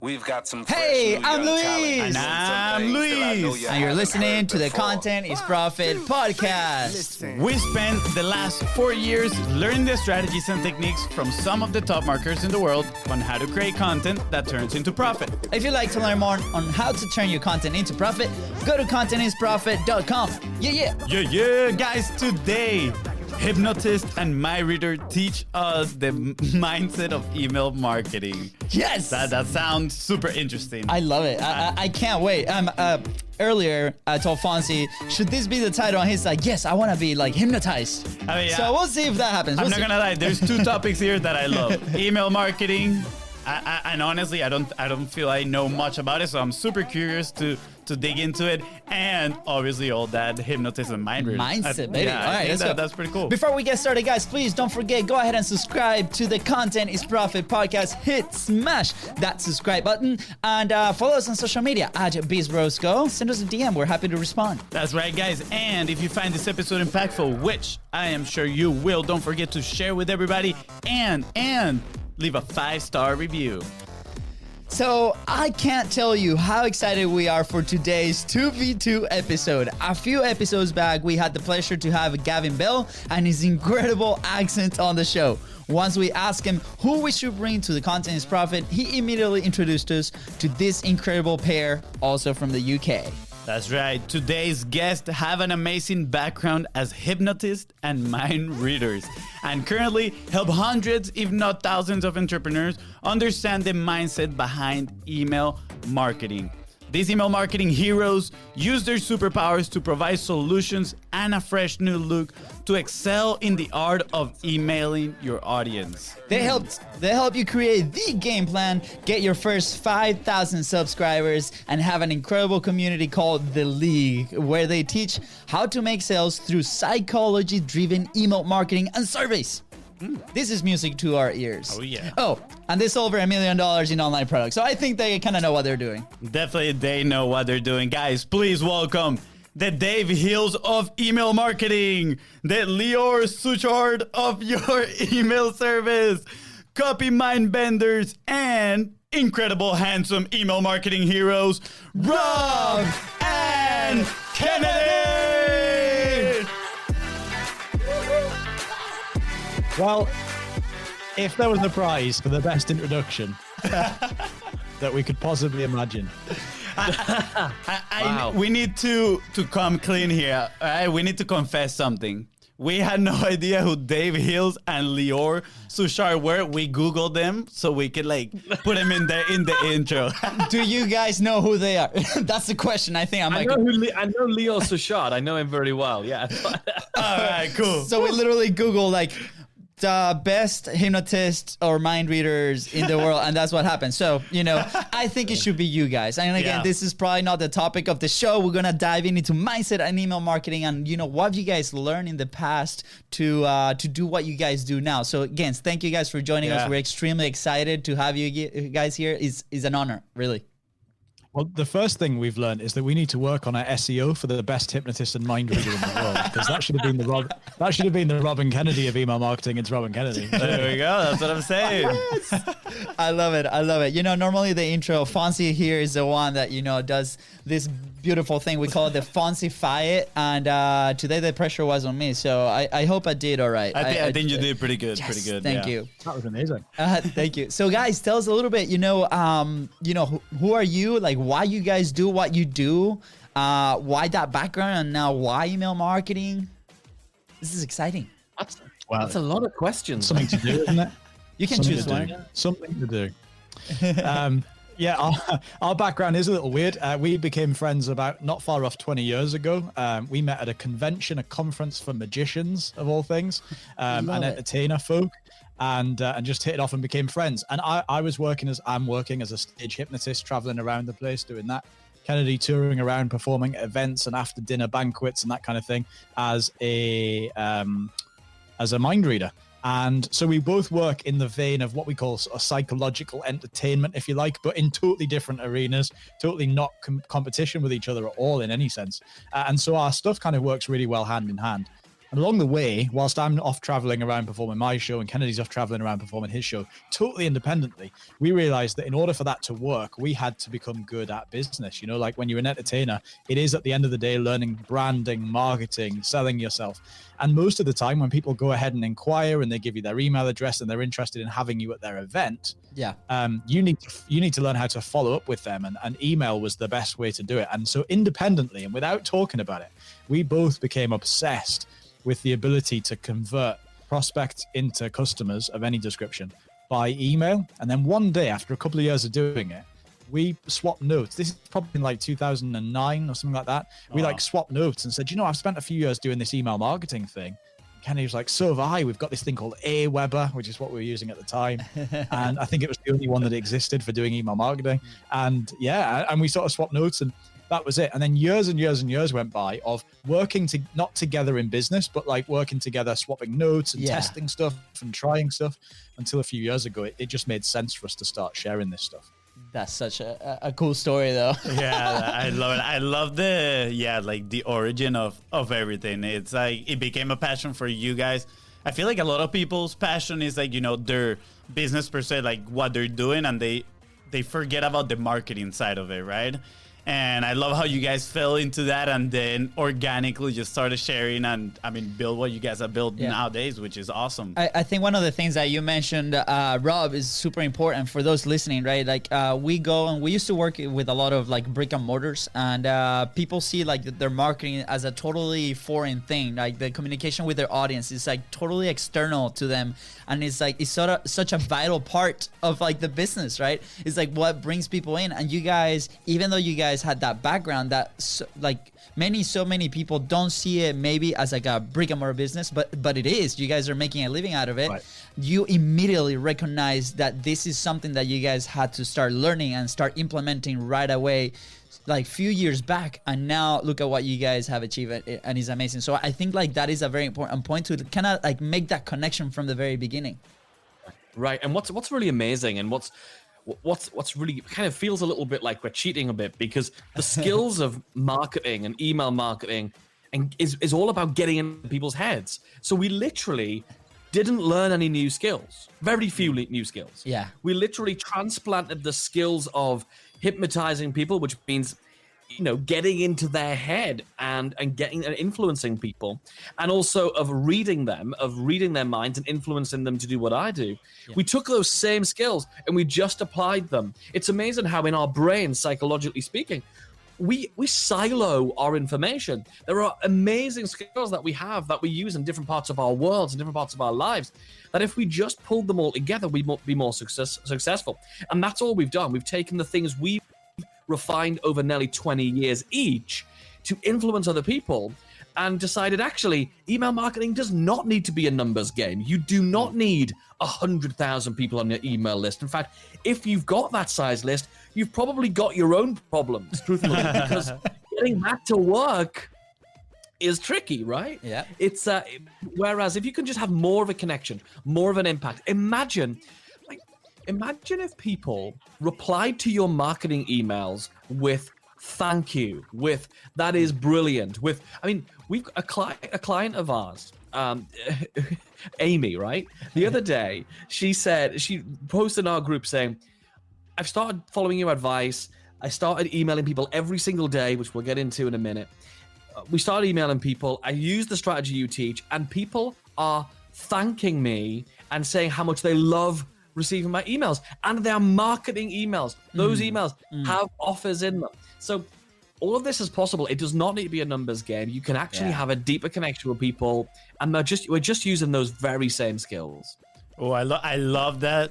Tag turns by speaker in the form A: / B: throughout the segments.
A: We've got some
B: Hey, I'm Luis.
A: And
B: I'm
A: Luis.
B: And you're listening to the Content is Profit podcast.
C: We spent the last 4 years learning the strategies and techniques from some of the top marketers in the world on how to create content that turns into profit.
B: If you'd like to learn more on how to turn your content into profit, go to contentisprofit.com.
C: Yeah. Guys, today, Hypnotist and Mindreader teach us the mindset of email marketing.
B: Yes!
C: That sounds super interesting.
B: I love it. I can't wait. Earlier, I told FONZI, should this be the title? And he's like, yes, I want to be like hypnotized. So we'll see if that happens.
C: I'm not gonna lie. There's two topics here that I love: email marketing, and honestly, I don't feel I know much about it. So I'm super curious to dig into it, and obviously all that hypnotism and mind reading.
B: Mindset, baby.
C: Yeah,
B: all right, let's go.
C: That's pretty cool.
B: Before we get started, guys, please don't forget, go ahead and subscribe to the Content is Profit podcast. Smash that subscribe button, and follow us on social media at BIZBROS. Go send us a DM. We're happy to respond.
C: That's right, guys. And if you find this episode impactful, which I am sure you will, don't forget to share with everybody and leave a 5-star review.
B: So I can't tell you how excited we are for today's 2v2 episode. A few episodes back, we had the pleasure to have Gavin Bell and his incredible accent on the show. Once we asked him who we should bring to the Content is Profit, he immediately introduced us to this incredible pair, also from the UK.
C: That's right. Today's guests have an amazing background as hypnotists and mind readers, and currently help hundreds, if not thousands, of entrepreneurs understand the mindset behind email marketing. These email marketing heroes use their superpowers to provide solutions and a fresh new look to excel in the art of emailing your audience.
B: They help you create the game plan, get your first 5,000 subscribers, and have an incredible community called The League, where they teach how to make sales through psychology-driven email marketing and surveys. This is music to our ears.
C: Oh, yeah.
B: Oh, and they sold over $1 million in online products. So I think they kind of know what they're doing.
C: Definitely they know what they're doing. Guys, please welcome the Dave Hills of email marketing, the Lior Suchard of your email service, copy mind benders, and incredible handsome email marketing heroes, Rob and Kennedy!
D: Well, if there was a prize for the best introduction that we could possibly imagine.
C: Wow. We need to come clean here. All right? We need to confess something. We had no idea who Dave Hills and Lior Suchard were. We Googled them so we could put them in the intro.
B: Do you guys know who they are? That's the question. I think
E: I know Lior Suchard. I know him very well. Yeah.
C: All right, cool.
B: So we literally Googled the best hypnotists or mind readers in the world, and that's what happened. So, I think it should be you guys. And again, This is probably not the topic of the show. We're gonna dive into mindset and email marketing, and what have you guys learned in the past to do what you guys do now. So again, thank you guys for joining us. We're extremely excited to have you guys here. Is an honor, really.
D: Well, the first thing we've learned is that we need to work on our SEO for the best hypnotist and mind reader in the world, because that should have been the Robin Kennedy of email marketing. It's Robin Kennedy.
C: There we go. That's what I'm saying.
B: Yes. I love it. Normally the intro, FONZI here is the one that does this beautiful thing. We call it the FONZify it, and today the pressure was on me, so I hope I did all right.
C: I think you did pretty good.
B: Yes,
C: pretty good.
B: Thank you.
D: That was amazing.
B: Thank you. So guys, tell us a little bit. Who are you? Why you guys do what you do? Why that background, and now why email marketing? This is exciting.
E: That's a lot of questions.
D: Something to do, isn't it?
B: You can choose one.
D: Something to do. Our background is a little weird. We became friends about not far off 20 years ago. We met at a convention, a conference for magicians of all things, and entertainer folk, and just hit it off and became friends. And I'm working as a stage hypnotist, traveling around the place doing that. Kennedy touring around, performing at events and after dinner banquets and that kind of thing as a mind reader. And so we both work in the vein of what we call a psychological entertainment, if you like, but in totally different arenas, totally not competition with each other at all in any sense. And so our stuff kind of works really well hand in hand. And along the way, whilst I'm off traveling around performing my show and Kennedy's off traveling around performing his show, totally independently, we realized that in order for that to work, we had to become good at business. You know, like when you're an entertainer, it is at the end of the day learning branding, marketing, selling yourself. And most of the time when people go ahead and inquire and they give you their email address and they're interested in having you at their event, you need to learn how to follow up with them. And email was the best way to do it. And so independently and without talking about it, we both became obsessed with the ability to convert prospects into customers of any description by email. And then one day, after a couple of years of doing it, we swapped notes. This is probably in like 2009 or something like that. We like swapped notes and said, you know, I've spent a few years doing this email marketing thing. Kenny was like, so have I. We've got this thing called Aweber, which is what we were using at the time. And I think it was the only one that existed for doing email marketing. And and we sort of swapped notes, and that was it. And then years and years and years went by of working not together in business, but like working together, swapping notes and testing stuff and trying stuff, until a few years ago, it just made sense for us to start sharing this stuff.
B: That's such a cool story, though.
C: Yeah, I love it. I love the origin of everything. It's like it became a passion for you guys. I feel like a lot of people's passion is like, you know, their business per se, like what they're doing, and they forget about the marketing side of it, right? And I love how you guys fell into that and then organically just started sharing and, I mean, build what you guys have built nowadays, which is awesome.
B: I think one of the things that you mentioned, Rob, is super important for those listening, right? Like we go and we used to work with a lot of like brick and mortars, and people see like their marketing as a totally foreign thing. Like the communication with their audience is like totally external to them. And it's like, it's sort of such a vital part of like the business, right? It's like what brings people in. And you guys, even though you guys had that background that so many people don't see it maybe as like a brick and mortar business, but it is. You guys are making a living out of it. Right. You immediately recognize that this is something that you guys had to start learning and start implementing right away, like few years back, and now look at what you guys have achieved, and it's amazing. So I think like that is a very important point to kind of like make that connection from the very beginning.
E: Right. And what's really amazing, and what's really kind of feels a little bit like we're cheating a bit, because the skills of marketing and email marketing and is all about getting in people's heads. So we literally didn't learn any new skills, very few new skills.
B: Yeah.
E: We literally transplanted the skills of hypnotizing people, which means, you know, getting into their head and getting and influencing people, and also of reading their minds and influencing them to do what I do. Yeah. We took those same skills and we just applied them. It's amazing how in our brains, psychologically speaking, we silo our information. There are amazing skills that we have that we use in different parts of our worlds and different parts of our lives, that if we just pulled them all together, we'd be more successful. And that's all we've done. We've taken the things we've refined over nearly 20 years each to influence other people, and decided actually email marketing does not need to be a numbers game. You do not need 100,000 people on your email list. In fact, if you've got that size list, you've probably got your own problems, truthfully, because getting that to work is tricky, right?
B: Yeah.
E: It's whereas if you can just have more of a connection, more of an impact. Imagine if people replied to your marketing emails with thank you, with that is brilliant, with, I mean, we've a client of ours, Amy, right? The other day, she posted in our group saying, I've started following your advice. I started emailing people every single day, which we'll get into in a minute. We started emailing people. I use the strategy you teach, and people are thanking me and saying how much they love receiving my emails, and they're marketing emails. Those emails have offers in them. So all of this is possible. It does not need to be a numbers game. You can actually have a deeper connection with people, and we're just using those very same skills.
C: Oh, I love that.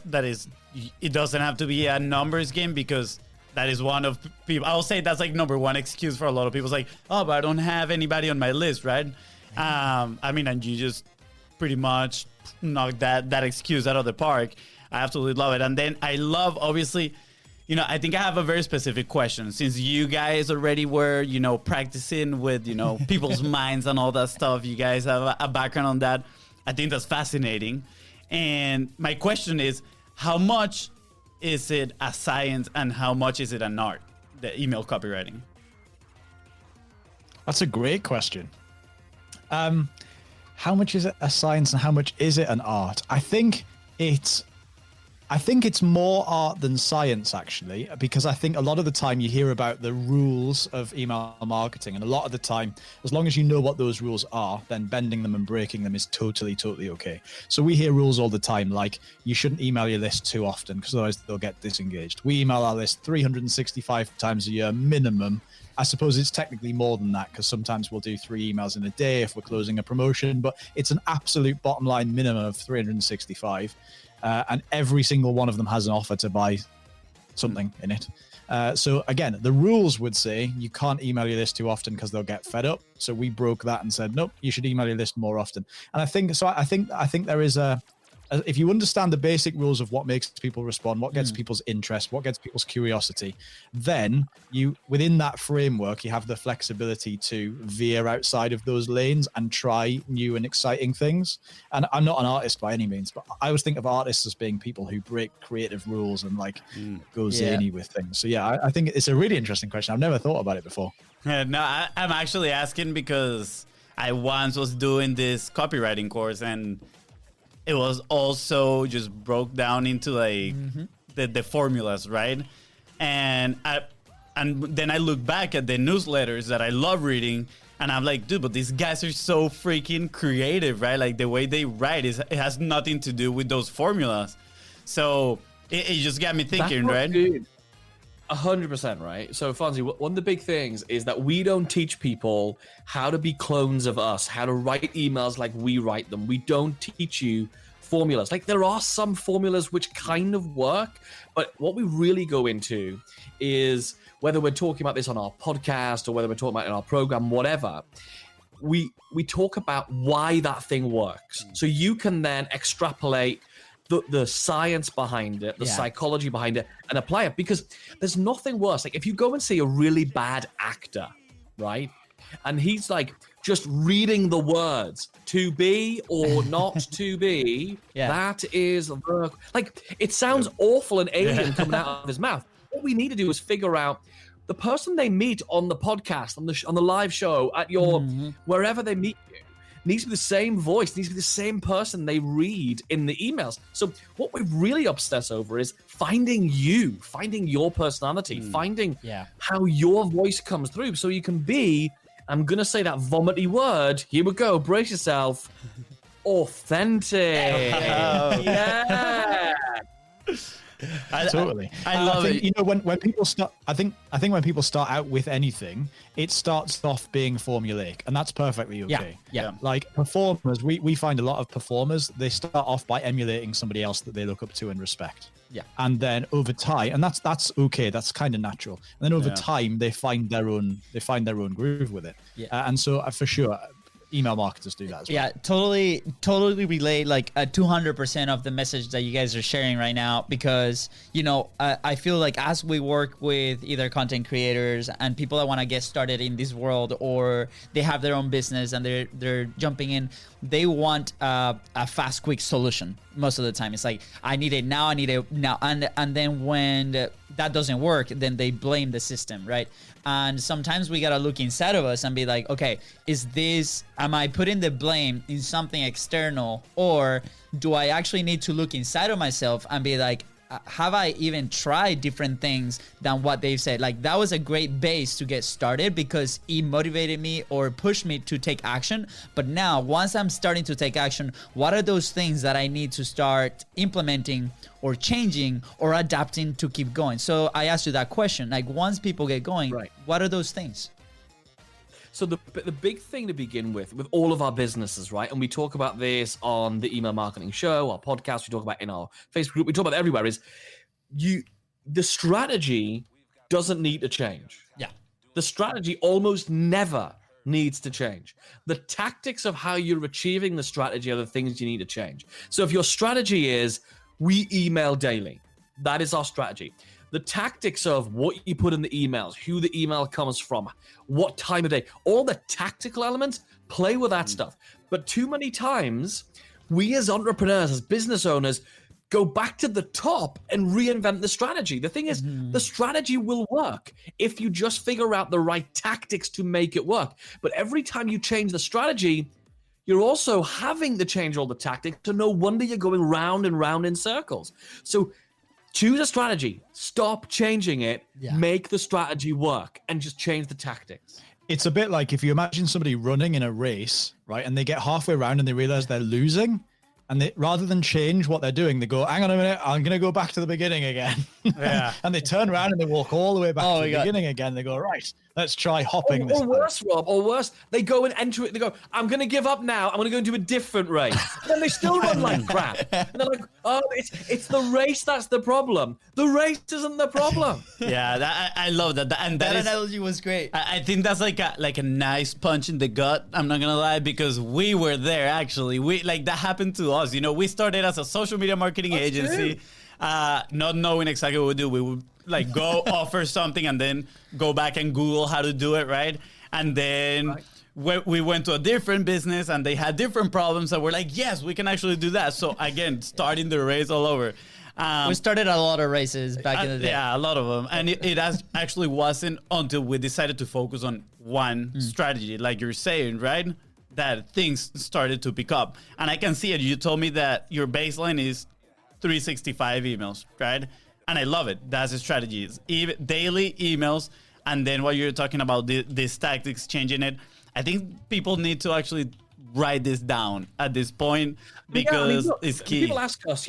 C: It doesn't have to be a numbers game, because that is one of people. I'll say that's like number one excuse for a lot of people. It's like, oh, but I don't have anybody on my list, right? I mean, and you just pretty much knock that excuse out of the park. I absolutely love it. And then I love, obviously, you know, I think I have a very specific question. Since you guys already were, you know, practicing with, you know, people's minds and all that stuff, you guys have a background on that. I think that's fascinating. And my question is, how much is it a science and how much is it an art, the email copywriting?
D: That's a great question. how much is it a science and how much is it an art? I think it's more art than science, actually, because I think a lot of the time you hear about the rules of email marketing, and a lot of the time, as long as you know what those rules are, then bending them and breaking them is totally okay. So we hear rules all the time, like you shouldn't email your list too often because otherwise they'll get disengaged. We email our list 365 times a year minimum. I suppose it's technically more than that because sometimes we'll do 3 emails in a day if we're closing a promotion, but it's an absolute bottom line minimum of 365. And every single one of them has an offer to buy something in it. So again, the rules would say you can't email your list too often because they'll get fed up. So we broke that and said, nope, you should email your list more often. And I think there is if you understand the basic rules of what makes people respond, what gets people's interest, what gets people's curiosity, then within that framework, you have the flexibility to veer outside of those lanes and try new and exciting things. And I'm not an artist by any means, but I always think of artists as being people who break creative rules and go zany with things. So yeah, I think it's a really interesting question. I've never thought about it before.
C: No, I'm actually asking because I once was doing this copywriting course, and it was also just broke down into the formulas, right? And then I look back at the newsletters that I love reading, and I'm like, dude, but these guys are so freaking creative, right? Like the way they write it has nothing to do with those formulas. So it just got me thinking, right?
E: Good. 100%, right? So, Fonzie, one of the big things is that we don't teach people how to be clones of us, how to write emails like we write them. We don't teach you formulas. Like, there are some formulas which kind of work, but what we really go into is, whether we're talking about this on our podcast or whether we're talking about it in our program, whatever, we talk about why that thing works. So you can then extrapolate the science behind it, the psychology behind it, and apply it. Because there's nothing worse. Like, if you go and see a really bad actor, right? And he's like just reading the words to be or not to be, that is like, it sounds awful and alien coming out of his mouth. What we need to do is figure out the person they meet on the podcast, on the live show, at your wherever they meet you, needs to be the same voice, needs to be the same person they read in the emails. So what we really obsess over is finding your personality, finding how your voice comes through, so you can be, I'm going to say that vomity word, here we go, brace yourself, authentic. Yeah.
D: Totally.
C: I love it.
D: You know, when people start, I think when people start out with anything, it starts off being formulaic, and that's perfectly okay.
B: Yeah.
D: Like performers, we find a lot of performers, they start off by emulating somebody else that they look up to and respect.
B: Yeah.
D: And then over time, and that's okay, that's kind of natural. And then over time, they find their own groove with it. Yeah. And so for sure, email marketers do that as well.
B: Yeah, totally relay like 200% of the message that you guys are sharing right now, because, you know, I feel like as we work with either content creators and people that want to get started in this world, or they have their own business and they're jumping in, they want a fast, quick solution. Most of the time, it's like, I need it now. And then when that doesn't work, then they blame the system, right? And sometimes we gotta look inside of us and be like, okay, am I putting the blame in something external, or do I actually need to look inside of myself and be like, have I even tried different things than what they've said? Like, that was a great base to get started because it motivated me or pushed me to take action. But now, once I'm starting to take action, what are those things that I need to start implementing or changing or adapting to keep going? So I asked you that question. Like, once people get going, what are those things?
E: So the big thing to begin with all of our businesses, right? And we talk about this on the Email Marketing Show, our podcast, we talk about in our Facebook group, we talk about it everywhere, is the strategy doesn't need to change.
B: Yeah.
E: The strategy almost never needs to change. The tactics of how you're achieving the strategy are the things you need to change. So if your strategy is, we email daily, that is our strategy. The tactics of what you put in the emails, who the email comes from, what time of day, all the tactical elements, play with that stuff. But too many times, we as entrepreneurs, as business owners, go back to the top and reinvent the strategy. The thing is, the strategy will work if you just figure out the right tactics to make it work. But every time you change the strategy, you're also having to change all the tactics. So no wonder you're going round and round in circles. So choose a strategy, stop changing it, make the strategy work, and just change the tactics.
D: It's a bit like if you imagine somebody running in a race, right? And they get halfway around and they realize they're losing. And they, rather than change what they're doing, they go, hang on a minute, I'm going to go back to the beginning again.
C: Yeah.
D: And they turn around and they walk all the way back to the beginning again. They go, right, let's try hopping this.
E: Or worse, Rob, or worse, they go and enter it. They go, I'm going to give up now. I'm going to go and do a different race. And then they still run like crap. And they're like, oh, it's the race that's the problem. The race isn't the problem.
C: Yeah, I love that. And
B: that analogy was great.
C: I think that's like a nice punch in the gut. I'm not gonna lie, because we were there actually. We that happened to us. You know, we started as a social media marketing agency, not knowing exactly what we do. We would go offer something and then go back and Google how to do it, right? And then we went to a different business and they had different problems, and we're like, yes, we can actually do that. So again, starting the race all over.
B: We started a lot of races back in the day.
C: Yeah, a lot of them. And it actually wasn't until we decided to focus on one strategy, like you're saying, right? That things started to pick up. And I can see it. You told me that your baseline is 365 emails, right? And I love it. That's the strategy. Daily emails. And then what you're talking about, these tactics, changing it. I think people need to actually write this down at this point because it's key.
E: People ask us,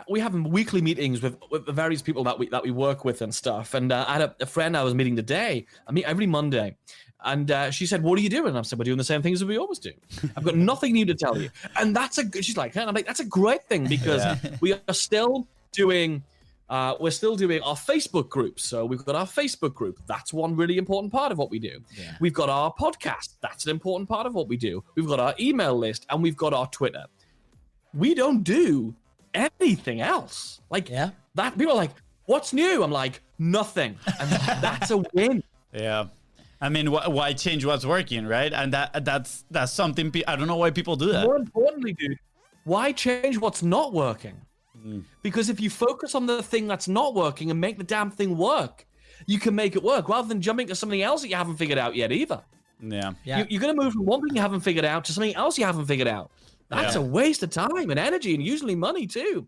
E: we have weekly meetings with the various people that we work with and stuff. And I had a friend I was meeting today. I meet every Monday. And she said, what are you doing? And I said, we're doing the same things that we always do. I've got nothing new to tell you. And she's like, and I'm like, that's a great thing, because we are still doing our Facebook group. So we've got our Facebook group. That's one really important part of what we do. Yeah. We've got our podcast. That's an important part of what we do. We've got our email list, and we've got our Twitter. We don't do anything else. That people are like, what's new? I'm like, nothing. And that's a win.
C: Yeah. I mean, why change what's working, right? And that's something, I don't know why people do that.
E: More importantly, dude, why change what's not working? Because if you focus on the thing that's not working and make the damn thing work, you can make it work, rather than jumping to something else that you haven't figured out yet either.
C: Yeah.
E: You're going to move from one thing you haven't figured out to something else you haven't figured out. That's a waste of time and energy, and usually money too.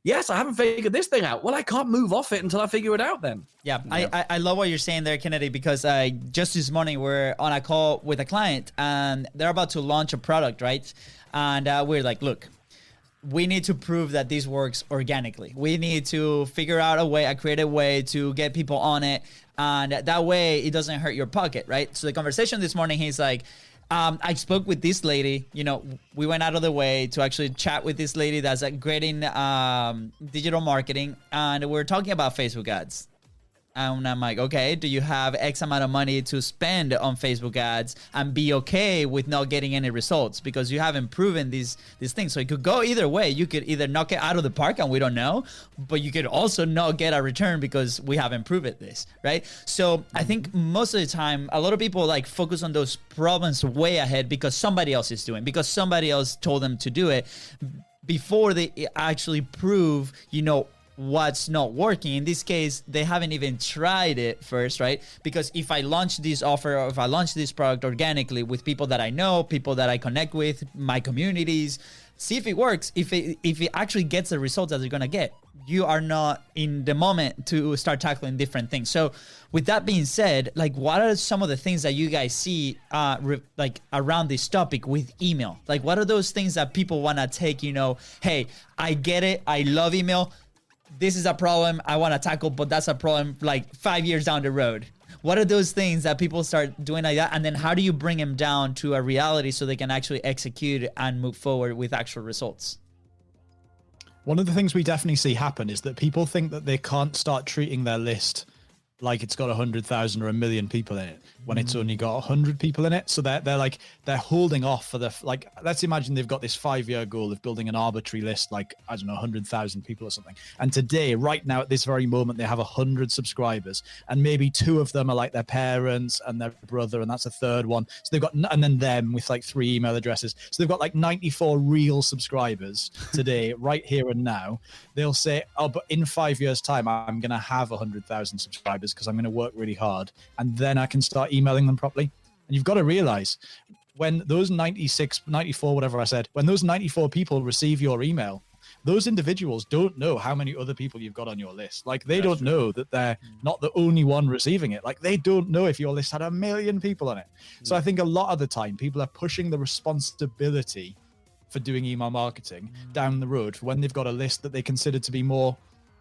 E: Yes, I haven't figured this thing out. Well, I can't move off it until I figure it out then.
B: Yeah. I love what you're saying there, Kennedy, because just this morning we're on a call with a client and they're about to launch a product, right? And we're like, look, we need to prove that this works organically. We need to figure out a creative way to get people on it. And that way it doesn't hurt your pocket, right? So the conversation this morning, he's like, I spoke with this lady, we went out of the way to actually chat with this lady that's great in digital marketing. And we're talking about Facebook ads. And I'm like, okay, do you have X amount of money to spend on Facebook ads and be okay with not getting any results? Because you haven't proven these things. So it could go either way. You could either knock it out of the park and we don't know, but you could also not get a return because we haven't proven this, right? So I think most of the time, a lot of people focus on those problems way ahead because somebody else is doing, because somebody else told them to do it before they actually prove, what's not working. In this case, they haven't even tried it first, right? Because if I launch this offer, or if I launch this product organically with people that I know, people that I connect with, my communities, see if it works. If it actually gets the results that they're gonna get, you are not in the moment to start tackling different things. So with that being said, what are some of the things that you guys see around this topic with email? What are those things that people wanna take, hey, I get it, I love email, this is a problem I want to tackle, but that's a problem 5 years down the road. What are those things that people start doing like that? And then how do you bring them down to a reality so they can actually execute and move forward with actual results?
D: One of the things we definitely see happen is that people think that they can't start treating their list like it's got 100,000 or 1 million people in it when it's only got 100 people in it. So they're holding off for let's imagine they've got this 5-year goal of building an arbitrary list, 100,000 people or something. And today, right now, at this very moment, they have 100 subscribers, and maybe 2 of them are their parents and their brother, and that's a third one. So they've got, and then them with 3 email addresses. So they've got 94 real subscribers today, right here and now. They'll say, oh, but in 5 years' time, I'm going to have 100,000 subscribers because I'm going to work really hard, and then I can start emailing them properly. And you've got to realize when those 96, 94, whatever I said, when those 94 people receive your email, those individuals don't know how many other people you've got on your list. Like, they don't know that they're not the only one receiving it. Like, they don't know if your list had 1 million people on it. So I think a lot of the time people are pushing the responsibility for doing email marketing down the road for when they've got a list that they consider to be more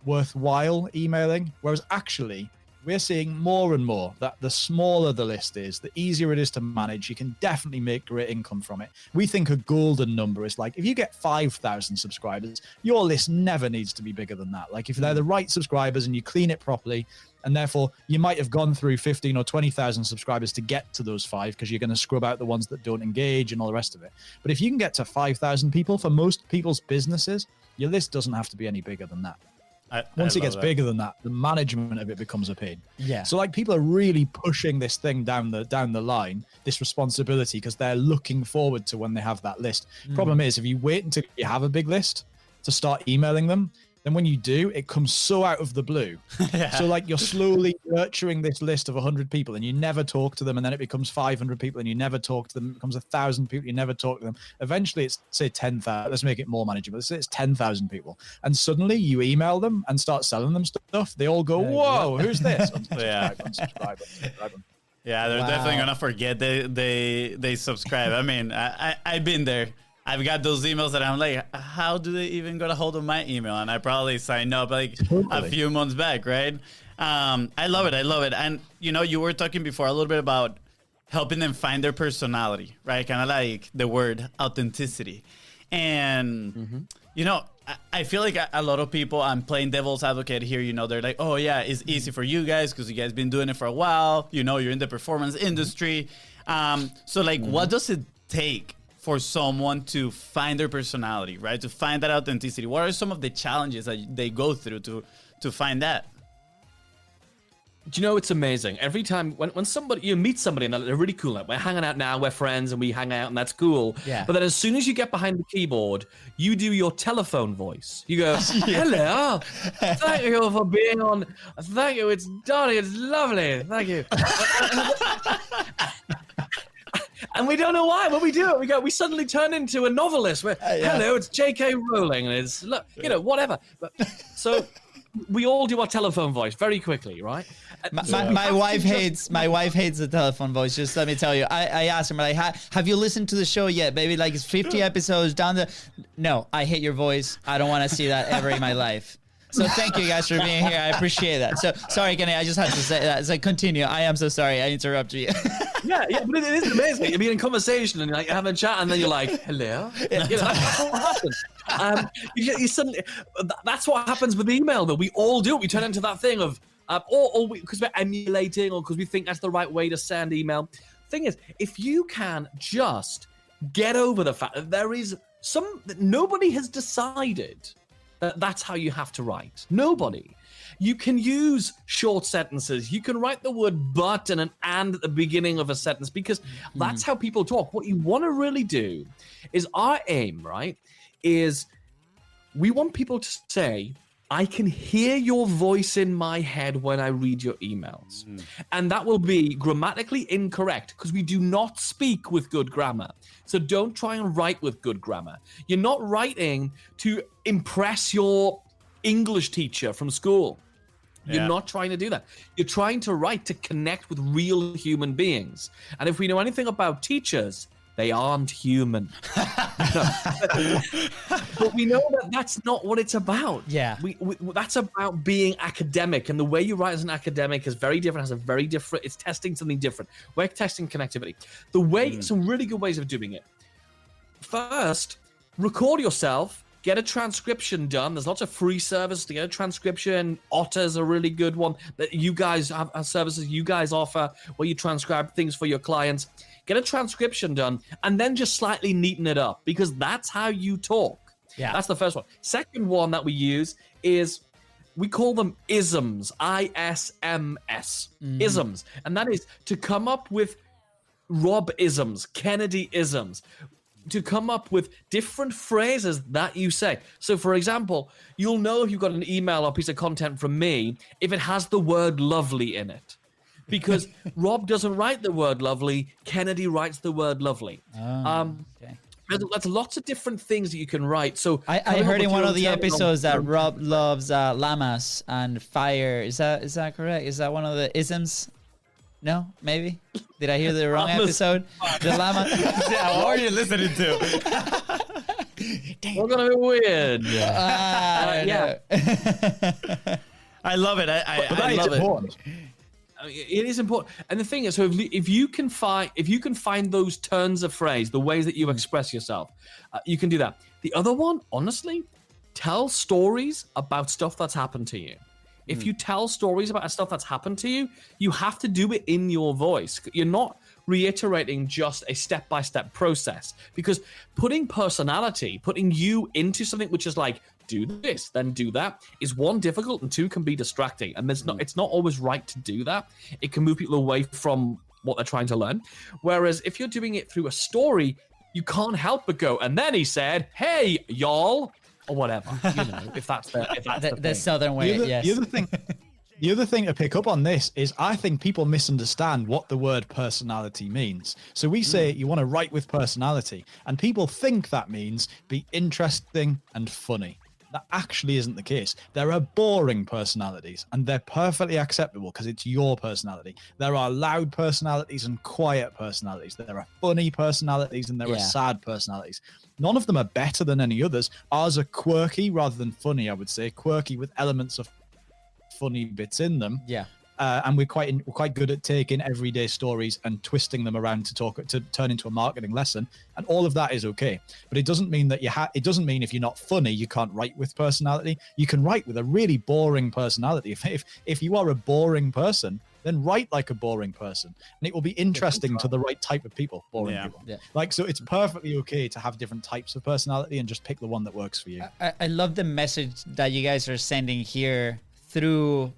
D: worthwhile emailing. Whereas actually, we're seeing more and more that the smaller the list is, the easier it is to manage. You can definitely make great income from it. We think a golden number is like, if you get 5,000 subscribers, your list never needs to be bigger than that. Like, if they're the right subscribers and you clean it properly, and therefore you might have gone through 15 or 20,000 subscribers to get to those 5, because you're going to scrub out the ones that don't engage and all the rest of it. But if you can get to 5,000 people, for most people's businesses, your list doesn't have to be any bigger than that. Once it gets bigger than that, the management of it becomes a pain.
B: Yeah.
D: So like, people are really pushing this thing down the line, this responsibility, because they're looking forward to when they have that list. Problem is, if you wait until you have a big list to start emailing them, then when you do, it comes so out of the blue. So like, you're slowly nurturing this list of 100 people and you never talk to them, and then it becomes 500 people and you never talk to them. It becomes 1,000 people, you never talk to them. Eventually it's, say, 10,000. Let's make it more manageable. Let's say it's 10,000 people. And suddenly you email them and start selling them stuff. They all go, whoa, who's this? Unsubscribe.
C: Yeah, they're definitely gonna forget they subscribe. I mean, I've been there. I've got those emails that I'm like, how do they even get a hold of my email? And I probably signed up like a few months back, right? I love it. And, you know, you were talking before a little bit about helping them find their personality, right? Kind of like the word authenticity. And, you know, I feel like a lot of people, I'm playing devil's advocate here, you know, they're like, oh, yeah, it's easy for you guys because you guys been doing it for a while. You know, you're in the performance industry. So, like, what does it take for someone to find their personality, right? To find that authenticity? What are some of the challenges that they go through to find that?
E: Do you know, it's amazing. Every time when somebody, you meet somebody and they're really cool, like, we're hanging out now, we're friends and we hang out and that's cool.
B: Yeah.
E: But then as soon as you get behind the keyboard, you do your telephone voice. You go, hello, thank you for being on. Thank you, it's Donnie, it's lovely. Thank you. And we don't know why. When we do it, we suddenly turn into a novelist. Hello, it's J.K. Rowling, and it's, look, you know, whatever. But, so we all do our telephone voice very quickly, right?
B: My wife hates the telephone voice. Just let me tell you. I asked her, like, have you listened to the show yet, baby? Like, it's 50 episodes down the. No, I hate your voice. I don't want to see that ever in my life. So thank you guys for being here. I appreciate that. So sorry, Kenny, I just had to say that. It's like, continue. I am so sorry. I interrupted you.
E: Yeah, but it is amazing. You're being in conversation and you're like having a chat, and then you're like, hello. You know, that's what happens. You suddenly, that's what happens with email, though. We all do it. We turn into that thing of, or because we're emulating, or because we think that's the right way to send email. Thing is, if you can just get over the fact that there is nobody has decided that's how you have to write. Nobody. You can use short sentences. You can write the word but and an and at the beginning of a sentence, because that's how people talk. What you want to really do is, our aim, right, is we want people to say, I can hear your voice in my head when I read your emails. And that will be grammatically incorrect because we do not speak with good grammar. So don't try and write with good grammar. You're not writing to impress your English teacher from school. You're not trying to do that. You're trying to write to connect with real human beings. And if we know anything about teachers, they aren't human. But we know that that's not what it's about.
B: Yeah.
E: That's about being academic. And the way you write as an academic is very different, it's testing something different. We're testing connectivity. Some really good ways of doing it. First, record yourself. Get a transcription done. There's lots of free services to get a transcription. Otter's a really good one that you guys have services you guys offer where you transcribe things for your clients. Get a transcription done and then just slightly neaten it up, because that's how you talk. Yeah. That's the first one. Second one that we use is, we call them isms, ISMS, isms. And that is to come up with Rob-isms, Kennedy-isms, to come up with different phrases that you say. So, for example, you'll know if you've got an email or piece of content from me if it has the word lovely in it. because Rob doesn't write the word lovely. Kennedy writes the word lovely.
B: Okay.
E: There's lots of different things that you can write. So
B: I heard in one of the episodes that Rob loves llamas and fire. Is that correct? Is that one of the isms? No, maybe. Did I hear the wrong episode? The llama.
C: Yeah, what are you listening to?
E: We're gonna be weird.
B: Yeah.
C: I love it. I love it.
E: It is important, and the thing is, so if you can find those turns of phrase, the ways that you express yourself, you can do that. The other one, honestly, tell stories about stuff that's happened to you. If you tell stories about stuff that's happened to you, you have to do it in your voice. You're not reiterating just a step-by-step process, because putting personality, putting you into something which is like, do this, then do that, is one, difficult, and two, can be distracting. And it's not always right to do that. It can move people away from what they're trying to learn. Whereas if you're doing it through a story, you can't help but go, and then he said, hey, y'all, or whatever, if that's the
B: Southern way. Yes.
D: The other thing to pick up on this is I think people misunderstand what the word personality means. So we say you want to write with personality, and people think that means be interesting and funny. That actually isn't the case. There are boring personalities, and they're perfectly acceptable because it's your personality. There are loud personalities and quiet personalities. There are funny personalities and there are sad personalities. None of them are better than any others. Ours are quirky rather than funny, I would say. Quirky with elements of funny bits in them.
B: Yeah.
D: And we're quite good at taking everyday stories and twisting them around to turn into a marketing lesson, and all of that is okay. But it doesn't mean that it doesn't mean if you're not funny you can't write with personality. You can write with a really boring personality. If you are a boring person, then write like a boring person, and it will be interesting to the right type of people. Boring people. Yeah. Like, so it's perfectly okay to have different types of personality and just pick the one that works for you.
B: I love the message that you guys are sending here through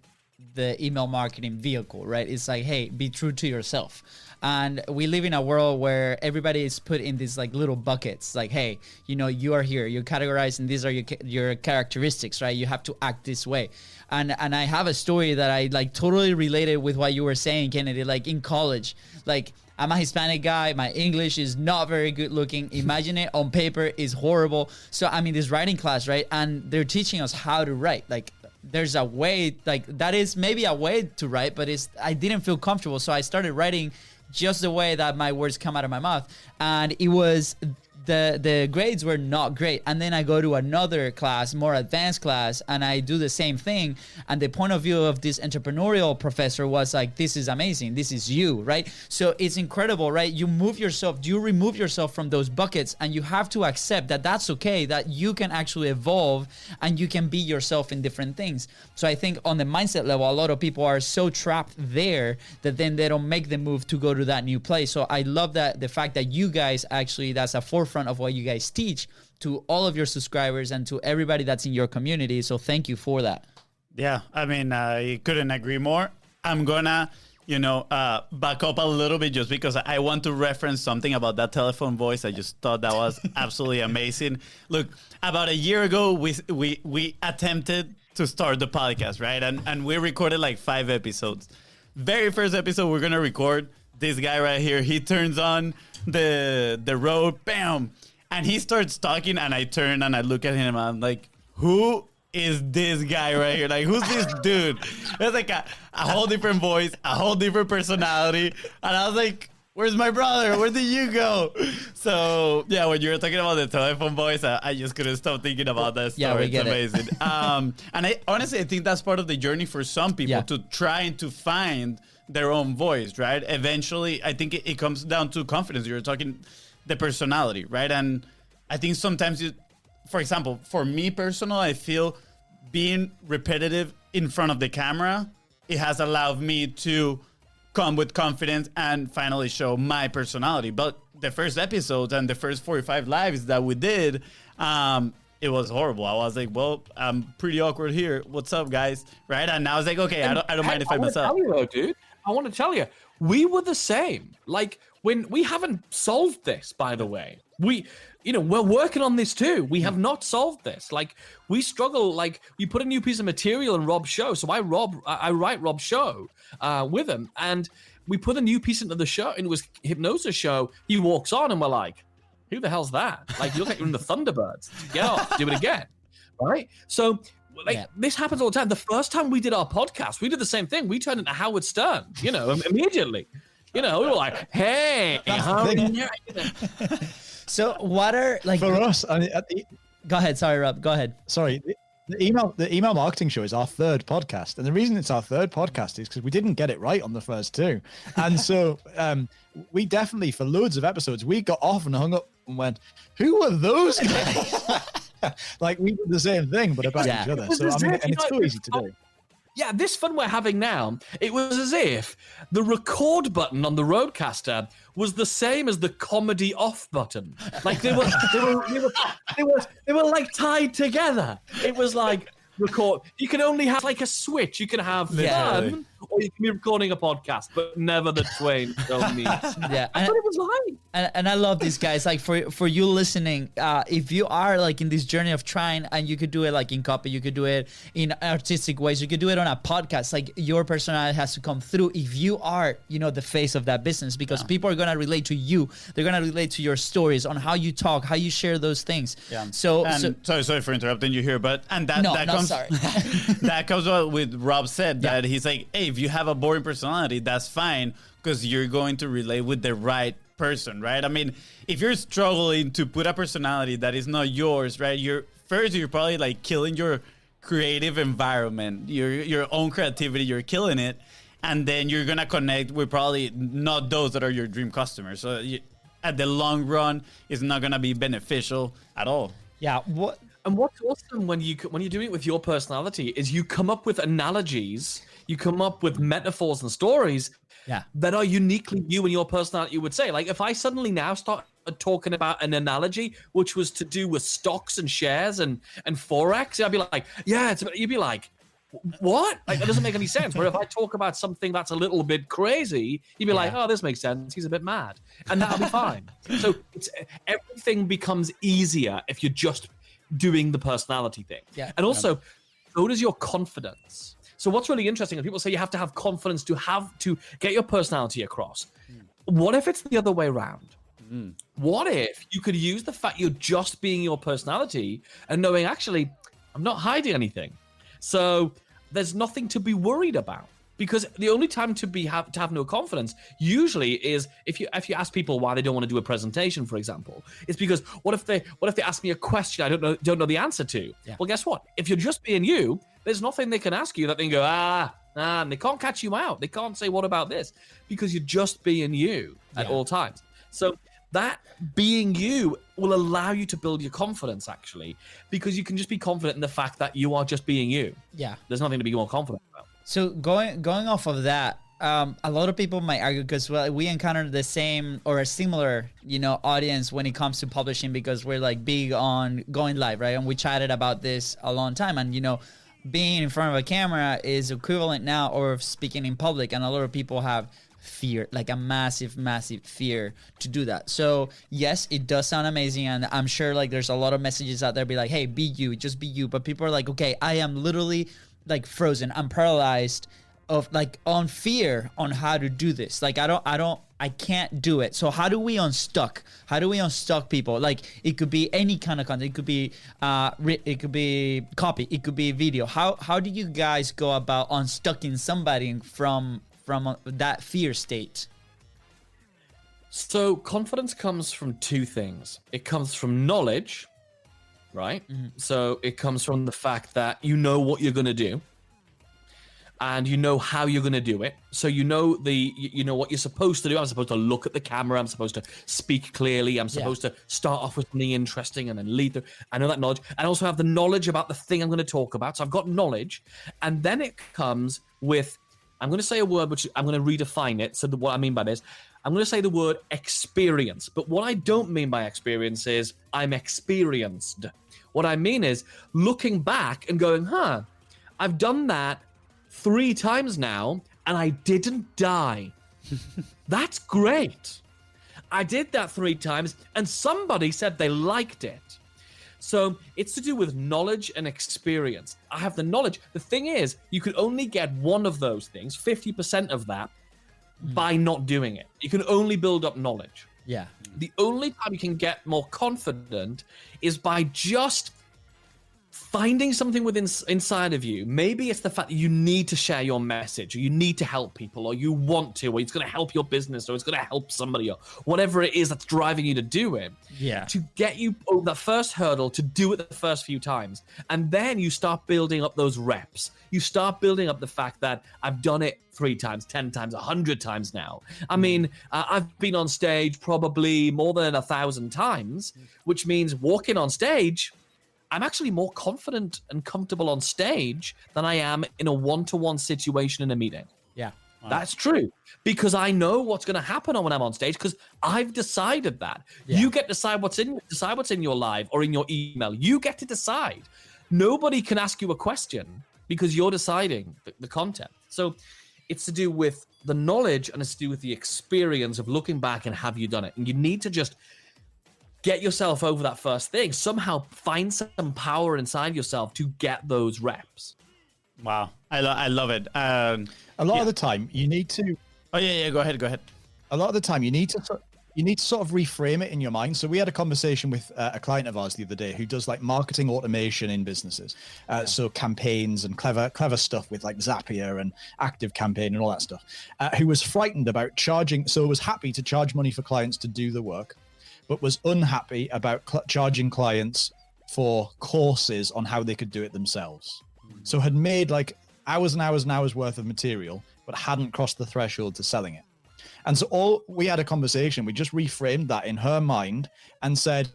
B: the email marketing vehicle, right? It's like, hey, be true to yourself. And we live in a world where everybody is put in these like little buckets. Like, hey, you are here, you're categorized, and these are your characteristics, right? You have to act this way. And I have a story that I like totally related with what you were saying, Kennedy. Like in college, like I'm a Hispanic guy. My English is not very good looking. Imagine it on paper is horrible. So I'm in this writing class, right? And they're teaching us how to write. Like, there's a way, like that is maybe a way to write, but I didn't feel comfortable. So I started writing just the way that my words come out of my mouth. And it was, the grades were not great. And then I go to another class, more advanced class, and I do the same thing. And the point of view of this entrepreneurial professor was like, this is amazing. This is you, right? So it's incredible, right? You remove yourself from those buckets, and you have to accept that that's okay, that you can actually evolve and you can be yourself in different things. So I think on the mindset level, a lot of people are so trapped there that then they don't make the move to go to that new place. So I love that the fact that you guys actually, that's a forefront of what you guys teach to all of your subscribers and to everybody that's in your community. So thank you for that.
C: Yeah, I mean, I couldn't agree more. I'm gonna, back up a little bit just because I want to reference something about that telephone voice. I just thought that was absolutely amazing. Look, about a year ago, we attempted to start the podcast, right? And we recorded like 5 episodes. Very first episode we're gonna record, this guy right here, he turns on the road, bam, and he starts talking, and I turn and I look at him, and I'm like, who is this guy right here? Like, who's this dude? It's like a whole different voice, a whole different personality, and I was like, where's my brother? Where did you go? So yeah, when you were talking about the telephone voice, I just couldn't stop thinking about that story.
B: Yeah, we get
C: it's amazing. And I honestly think that's part of the journey for some people, to trying to find their own voice, right? Eventually, I think it comes down to confidence. You're talking the personality, right? And I think sometimes, for example, for me personally, I feel being repetitive in front of the camera, it has allowed me to come with confidence and finally show my personality. But the first episodes and the first 45 lives that we did, it was horrible. I was like, well, I'm pretty awkward here. What's up, guys? Right? And I was like, okay, I don't mind if I mess up.
E: I want to tell you, we were the same. Like, when we haven't solved this, by the way, we're working on this too. We have not solved this. Like, we struggle. Like, we put a new piece of material in Rob's show. So I write Rob's show with him, and we put a new piece into the show, into his Hypnosis show. He walks on, and we're like, who the hell's that? Like, you look like you're in the Thunderbirds. Get off, do it again. Right? So, this happens all the time. The first time we did our podcast, we did the same thing. We turned into Howard Stern, immediately. We were like, hey,
B: So what are, like,
D: for us? I mean,
B: go ahead. Sorry, Rob. Go ahead.
D: Sorry. The email marketing show is our third podcast, and the reason it's our third podcast is because we didn't get it right on the first two, and so we definitely, for loads of episodes, we got off and hung up and went, "Who are those guys?" Like, we did the same thing, but about each other. So I mean, and it's so easy to do.
E: Yeah, this fun we're having now, it was as if the record button on the Rodecaster was the same as the comedy off button. Like, they were like tied together. It was like, record. You can only have like a switch. You can have fun, or you can be recording a podcast, but never the twain shall meet.
B: Yeah,
E: that's what it was like.
B: And I love these guys. Like, for you listening, if you are like in this journey of trying, and you could do it like in copy, you could do it in artistic ways, you could do it on a podcast. Like, your personality has to come through if you are, the face of that business, because people are gonna relate to you. They're gonna relate to your stories, on how you talk, how you share those things.
C: Yeah.
B: So
C: sorry for interrupting you here, but
B: sorry.
C: that comes with Rob said, that he's like, hey, if you have a boring personality, that's fine, because you're going to relate with the right person, right? I mean, if you're struggling to put a personality that is not yours, right? You're probably like killing your creative environment, your own creativity, you're killing it, and then you're gonna connect with probably not those that are your dream customers. So at the long run, it's not gonna be beneficial at all.
B: Yeah.
E: And what's awesome when you're doing it with your personality is you come up with analogies, you come up with metaphors and stories that are uniquely you and your personality would say. Like, if I suddenly now start talking about an analogy which was to do with stocks and shares and Forex, I'd be like, you'd be like, what? Like, that doesn't make any sense. Where if I talk about something that's a little bit crazy, you'd be like, oh, this makes sense. He's a bit mad. And that'll be fine. So everything becomes easier if you're just doing the personality thing. Yeah. And also, so does your confidence. So what's really interesting is people say you have to have confidence to get your personality across. What if it's the other way around? What if you could use the fact you're just being your personality and knowing, actually, I'm not hiding anything. So there's nothing to be worried about. Because the only time to have no confidence usually is if you ask people why they don't want to do a presentation, for example, it's because what if they ask me a question I don't know the answer to? Yeah. Well, guess what? If you're just being you, there's nothing they can ask you that they can go and they can't catch you out. They can't say, what about this? Because you're just being you at all times. So that being you will allow you to build your confidence, actually, because you can just be confident in the fact that you are just being you. Yeah. There's nothing to be more confident about.
B: So going off of that, a lot of people might argue, because we encounter the same or a similar, audience when it comes to publishing, because we're like big on going live, right? And we chatted about this a long time, and being in front of a camera is equivalent now of speaking in public, and a lot of people have fear, like a massive fear to do that. So yes, it does sound amazing, and I'm sure like there's a lot of messages out there be like, hey, be you, just be you. But people are like, okay, I am literally like frozen, I'm paralyzed of like on fear on how to do this. Like I can't do it. So how do we unstuck people? Like, it could be any kind of content. It could be copy, it could be video. How do you guys go about unstucking somebody from that fear state?
E: So confidence comes from two things. It comes from knowledge, right? Mm-hmm. So it comes from the fact that you know what you're going to do, and you know how you're going to do it. So you know what you're supposed to do. I'm supposed to look at the camera. I'm supposed to speak clearly. I'm supposed to start off with something interesting and then lead through. I know that knowledge. And also have the knowledge about the thing I'm going to talk about. So I've got knowledge. And then it comes with, I'm going to say a word, which I'm going to redefine it. So what I mean by this, I'm going to say the word experience. But what I don't mean by experience is I'm experienced. What I mean is looking back and going, I've done that 3 times now and I didn't die. That's great. I did that 3 times and somebody said they liked it. So it's to do with knowledge and experience. I have the knowledge. The thing is, you can only get one of those things, 50% of that, by not doing it. You can only build up knowledge.
B: Yeah.
E: The only time you can get more confident is by just finding something inside of you. Maybe it's the fact that you need to share your message, or you need to help people, or you want to, or it's going to help your business, or it's going to help somebody, or whatever it is that's driving you to do it.
B: Yeah.
E: To get you over that first hurdle, to do it the first few times. And then you start building up those reps. You start building up the fact that I've done it 3 times, 10 times, 100 times now. I mean, I've been on stage probably more than 1,000 times, which means walking on stage, I'm actually more confident and comfortable on stage than I am in a one-to-one situation in a meeting.
B: Yeah.
C: Wow.
E: That's true, because I know what's going to happen when I'm on stage, because I've decided that.
B: Yeah.
E: You get to decide what's in your live or in your email. You get to decide. Nobody can ask you a question because you're deciding the content. So it's to do with the knowledge, and it's to do with the experience of looking back and have you done it. And you need to just get yourself over that first thing. Somehow find some power inside yourself to get those reps.
C: Wow. I love it.
D: A lot of the time, you need to.
C: Oh, yeah. Go ahead.
D: A lot of the time, you need to sort of reframe it in your mind. So we had a conversation with a client of ours the other day who does like marketing automation in businesses. So campaigns and clever stuff with like Zapier and Active Campaign and all that stuff, who was frightened about charging. So was happy to charge money for clients to do the work, but was unhappy about charging clients for courses on how they could do it themselves. So had made like hours and hours and hours worth of material, but hadn't crossed the threshold to selling it. And so we had a conversation, we just reframed that in her mind and said,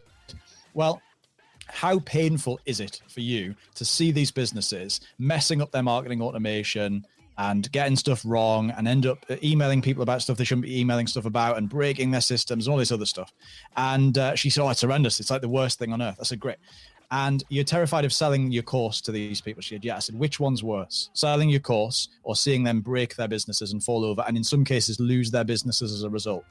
D: well, how painful is it for you to see these businesses messing up their marketing automation and getting stuff wrong and end up emailing people about stuff they shouldn't be emailing stuff about and breaking their systems and all this other stuff? And she said, oh, it's horrendous. It's like the worst thing on earth. I said, great. And you're terrified of selling your course to these people? She said, yeah. I said, which one's worse? Selling your course or seeing them break their businesses and fall over and in some cases lose their businesses as a result?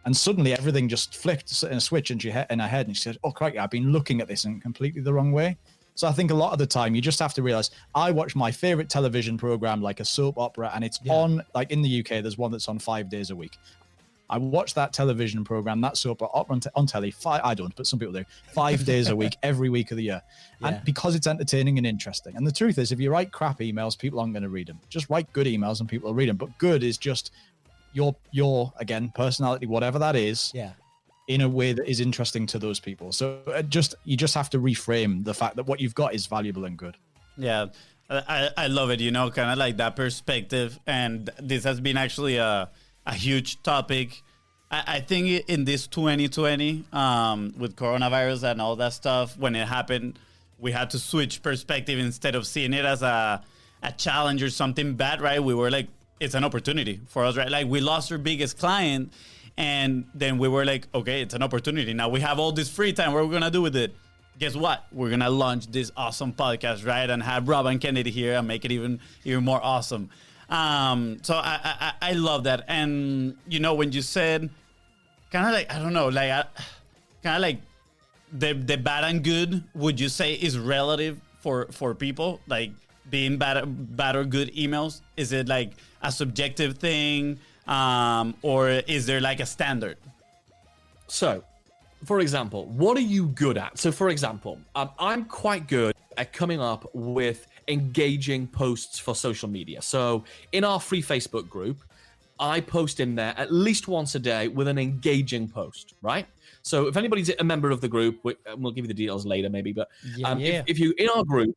D: And suddenly everything just flipped in a switch in her head. And she said, oh, crikey, I've been looking at this in completely the wrong way. So I think a lot of the time you just have to realize, I watch my favorite television program like a soap opera, and it's on, like in the UK, there's one that's on 5 days a week. I watch that television program, that soap opera on telly. I don't, but some people do. 5 days a week, every week of the year.
B: Yeah.
D: And because it's entertaining and interesting. And the truth is, if you write crap emails, people aren't going to read them. Just write good emails and people will read them. But good is just your again, personality, whatever that is.
B: Yeah.
D: In a way that is interesting to those people. So you just have to reframe the fact that what you've got is valuable and good.
C: Yeah, I love it, kind of like that perspective. And this has been actually a huge topic. I think in this 2020, with coronavirus and all that stuff, when it happened, we had to switch perspective. Instead of seeing it as a challenge or something bad, right? We were like, it's an opportunity for us, right? Like we lost our biggest client, and then we were like, okay, it's an opportunity. Now we have all this free time. What are we going to do with it? Guess what? We're going to launch this awesome podcast, right? And have Rob and Kennedy here and make it even more awesome. So I love that. And, when you said kind of like, I don't know, like kind of like the bad and good, would you say is relative for people? Like being bad or good emails? Is it like a subjective thing? Or is there like a standard?
E: So, for example, what are you good at? So, for example, I'm quite good at coming up with engaging posts for social media. So, in our free Facebook group, I post in there at least once a day with an engaging post, right? So, if anybody's a member of the group, we'll give you the details later, maybe. But if you in our group,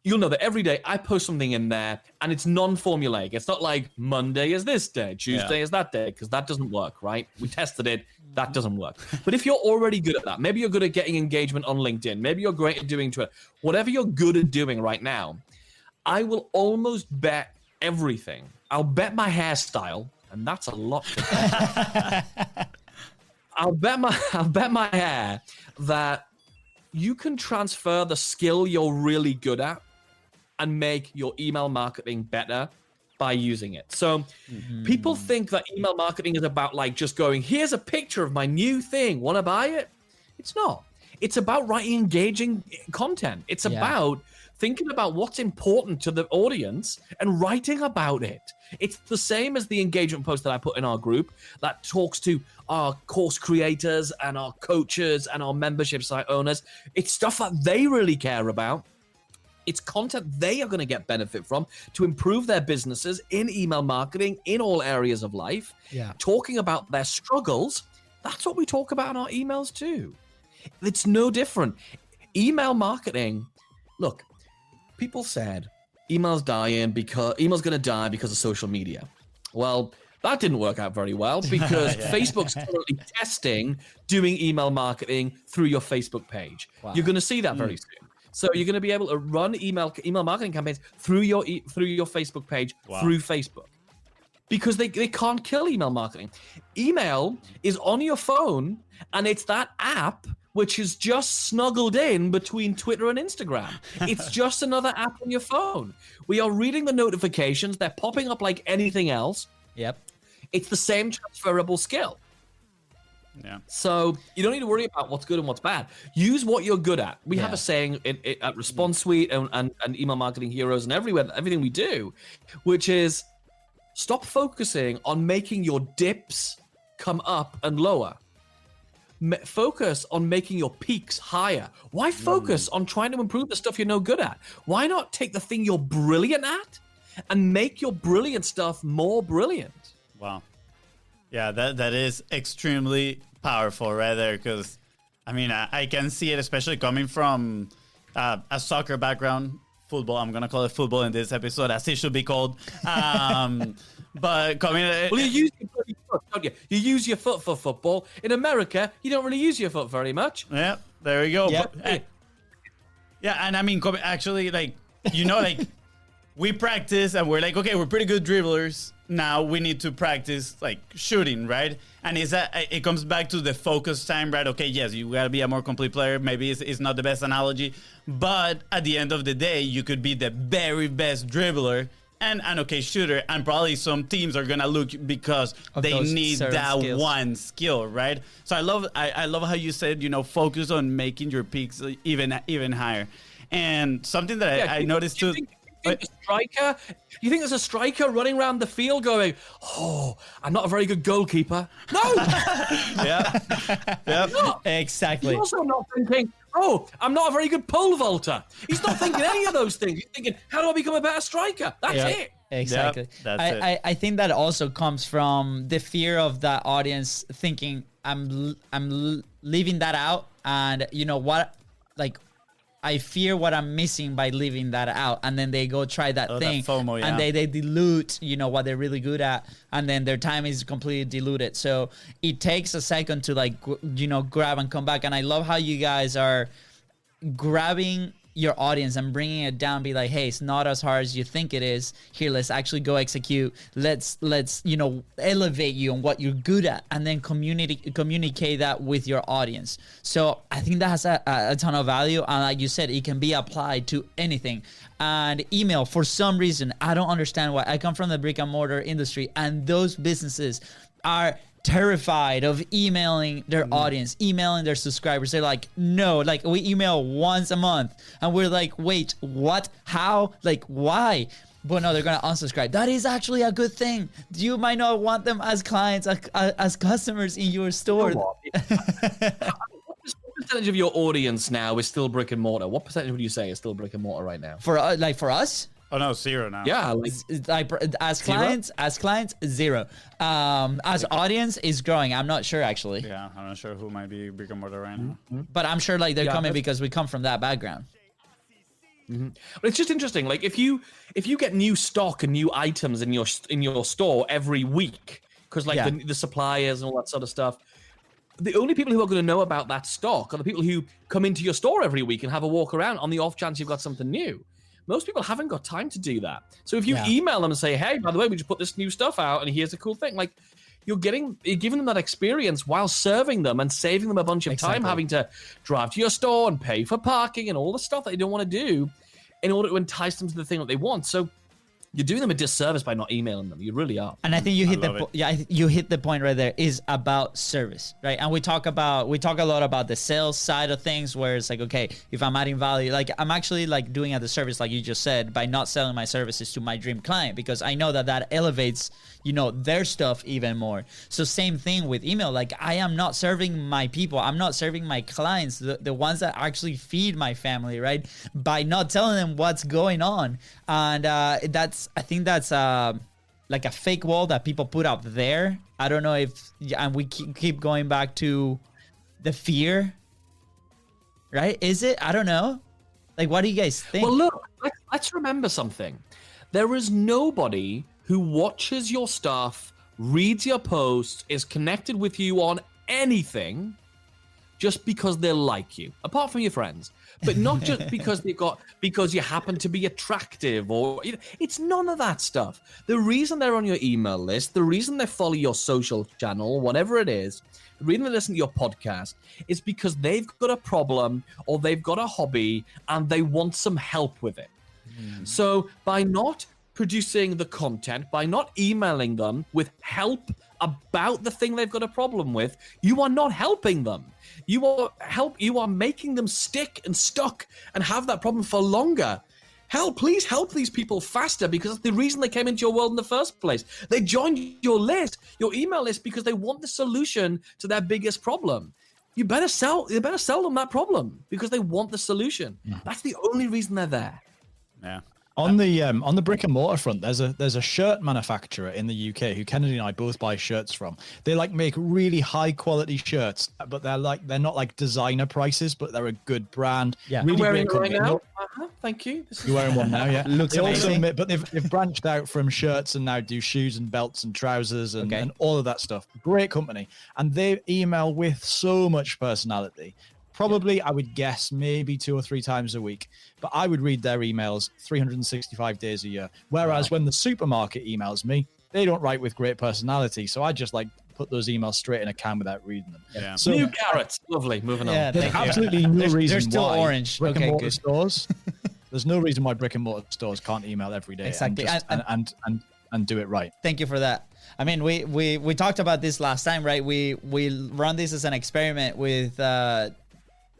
E: you'll know that every day I post something in there and it's non-formulaic. It's not like Monday is this day, Tuesday is that day, because that doesn't work, right? We tested it. That doesn't work. But if you're already good at that, maybe you're good at getting engagement on LinkedIn. Maybe you're great at doing Twitter. Whatever you're good at doing right now, I will almost bet everything. I'll bet my hairstyle, and that's a lot to bet. I'll bet my hair that you can transfer the skill you're really good at and make your email marketing better by using it. So people think that email marketing is about like just going, here's a picture of my new thing. Want to buy it? It's not. It's about writing engaging content. It's about thinking about what's important to the audience and writing about it. It's the same as the engagement post that I put in our group that talks to our course creators and our coaches and our membership site owners. It's stuff that they really care about. It's content they are going to get benefit from to improve their businesses in email marketing in all areas of life.
B: Yeah.
E: Talking about their struggles. That's what we talk about in our emails too. It's no different. Email marketing. Look, people said email's going to die because of social media. Well, that didn't work out very well because Facebook's currently testing doing email marketing through your Facebook page. Wow. You're going to see that very soon. So you're going to be able to run email marketing campaigns through your Facebook page through Facebook, because they can't kill email marketing. Email is on your phone, and it's that app which is just snuggled in between Twitter and Instagram. It's just another app on your phone. We are reading the notifications. They're popping up like anything else. Yep. It's the same transferable skill. Yeah. So you don't need to worry about what's good and what's bad. Use what you're good at. We have a saying at Response Suite and Email Marketing Heroes and everything we do, which is stop focusing on making your dips come up and lower. Focus on making your peaks higher. Why focus on trying to improve the stuff you're no good at? Why not take the thing you're brilliant at and make your brilliant stuff more brilliant?
C: Wow. Yeah, that is extremely powerful right there, because, I mean, I can see it, especially coming from a soccer background, football. I'm going to call it football in this episode, as it should be called. But coming...
E: Well, you use your foot, don't you? You use your foot for football. In America, you don't really use your foot very much.
C: Yeah, there we go.
B: Yep.
C: But, yeah, and I mean, actually, like, you know, like, we practice and we're like, okay, we're pretty good dribblers. Now we need to practice like shooting, right? And it comes back to the focus time, right? Okay, yes, you gotta be a more complete player. Maybe it's not the best analogy, but at the end of the day, you could be the very best dribbler and an okay shooter, and probably some teams are gonna look because they need that skills. One skill, right? So I love how you said, you know, focus on making your peaks even higher. And something that I noticed too.
E: You think there's a striker running around the field going, "Oh, I'm not a very good goalkeeper"? No.
B: Exactly.
E: He's also not thinking, "Oh, I'm not a very good pole vaulter." He's not thinking any of those things. He's thinking, "How do I become a better striker?" That's it.
B: Exactly.
C: Yep, that's it.
B: I think that also comes from the fear of that audience thinking, I'm leaving that out, and you know what, like, I fear what I'm missing by leaving that out, and then they go try that thing,
C: that FOMO,
B: and they dilute, you know, what they're really good at, and then their time is completely diluted. So it takes a second to, like, you know, grab and come back. And I love how you guys are grabbing your audience and bringing it down, be like, hey, it's not as hard as you think it is. Here, let's actually go execute. Let's you know, elevate you on what you're good at, and then communicate that with your audience. So I think that has a ton of value, and like you said, it can be applied to anything. And email, for some reason, I don't understand why. I come from the brick and mortar industry, and those businesses are terrified of emailing their audience, emailing their subscribers. They're like, no, like, we email once a month, and we're like, wait, what? How? Like, why? But no, they're gonna unsubscribe. That is actually a good thing. You might not want them as clients, as customers in your store.
E: What percentage of your audience now is still brick and mortar? What percentage would you say is still brick and mortar right now?
B: For us?
C: Oh no, 0 now.
E: Yeah,
B: like as clients, zero. As audience is growing. I'm not sure, actually.
C: Yeah, I'm not sure who might be brick and mortar right now.
B: But I'm sure, like, they're coming because we come from that background.
E: But it's just interesting. Like, if you get new stock and new items in your store every week, because like the suppliers and all that sort of stuff, the only people who are going to know about that stock are the people who come into your store every week and have a walk around on the off chance you've got something new. Most people haven't got time to do that. So if you email them and say, hey, by the way, we just put this new stuff out and here's a cool thing, like, you're giving them that experience while serving them and saving them a bunch of time having to drive to your store and pay for parking and all the stuff that they don't want to do in order to entice them to the thing that they want. So you're doing them a disservice by not emailing them. You really are.
B: And I think you hit you hit the point right there, is about service, right? And we talk a lot about the sales side of things, where it's like, okay, if I'm adding value, like I'm actually like doing at the service, like you just said, by not selling my services to my dream client, because I know that elevates, their stuff even more. So same thing with email. Like I am not serving my people. I'm not serving my clients, the ones that actually feed my family, right? By not telling them what's going on. And I think that's like a fake wall that people put up there. I don't know if, and we keep going back to the fear, right? Is it? I don't know. Like, what do you guys think?
E: Well, look, let's remember something. There is nobody who watches your stuff, reads your posts, is connected with you on anything just because they like you, apart from your friends. But not just because because you happen to be attractive, or it's none of that stuff. The reason they're on your email list, the reason they follow your social channel, whatever it is, the reason they listen to your podcast is because they've got a problem or they've got a hobby and they want some help with it. So by not producing the content, by not emailing them with help about the thing they've got a problem with, you are not helping them. You are making them stick and stuck and have that problem for longer. Hell, please help these people faster, because that's the reason they came into your world in the first place. They joined your list, your email list, because they want the solution to their biggest problem. You better sell them that problem because they want the solution. That's the only reason they're there.
C: Yeah.
D: On the brick and mortar front, there's a shirt manufacturer in the UK who Kennedy and I both buy shirts from. They like make really high quality shirts, but they're not like designer prices, but they're a good brand.
B: Yeah,
D: really
E: I'm wearing
D: great
E: it right
D: company.
E: now. Thank you.
D: You're wearing one now, yeah.
B: Looks amazing.
D: But they've branched out from shirts and now do shoes and belts and trousers and all of that stuff. Great company, and they email with so much personality. Probably, I would guess, maybe 2 or 3 times a week. But I would read their emails 365 days a year. Whereas when the supermarket emails me, they don't write with great personality. So I just put those emails straight in a can without reading them.
C: Yeah.
D: So
E: New carrots. Lovely. Moving on.
B: Yeah,
D: there's absolutely no reason
B: they're still
D: why
B: orange.
D: brick and
B: Okay,
D: mortar
B: good.
D: stores. There's no reason why brick and mortar stores can't email every day.
B: Exactly.
D: And do it right.
B: Thank you for that. I mean, we talked about this last time, right? We run this as an experiment with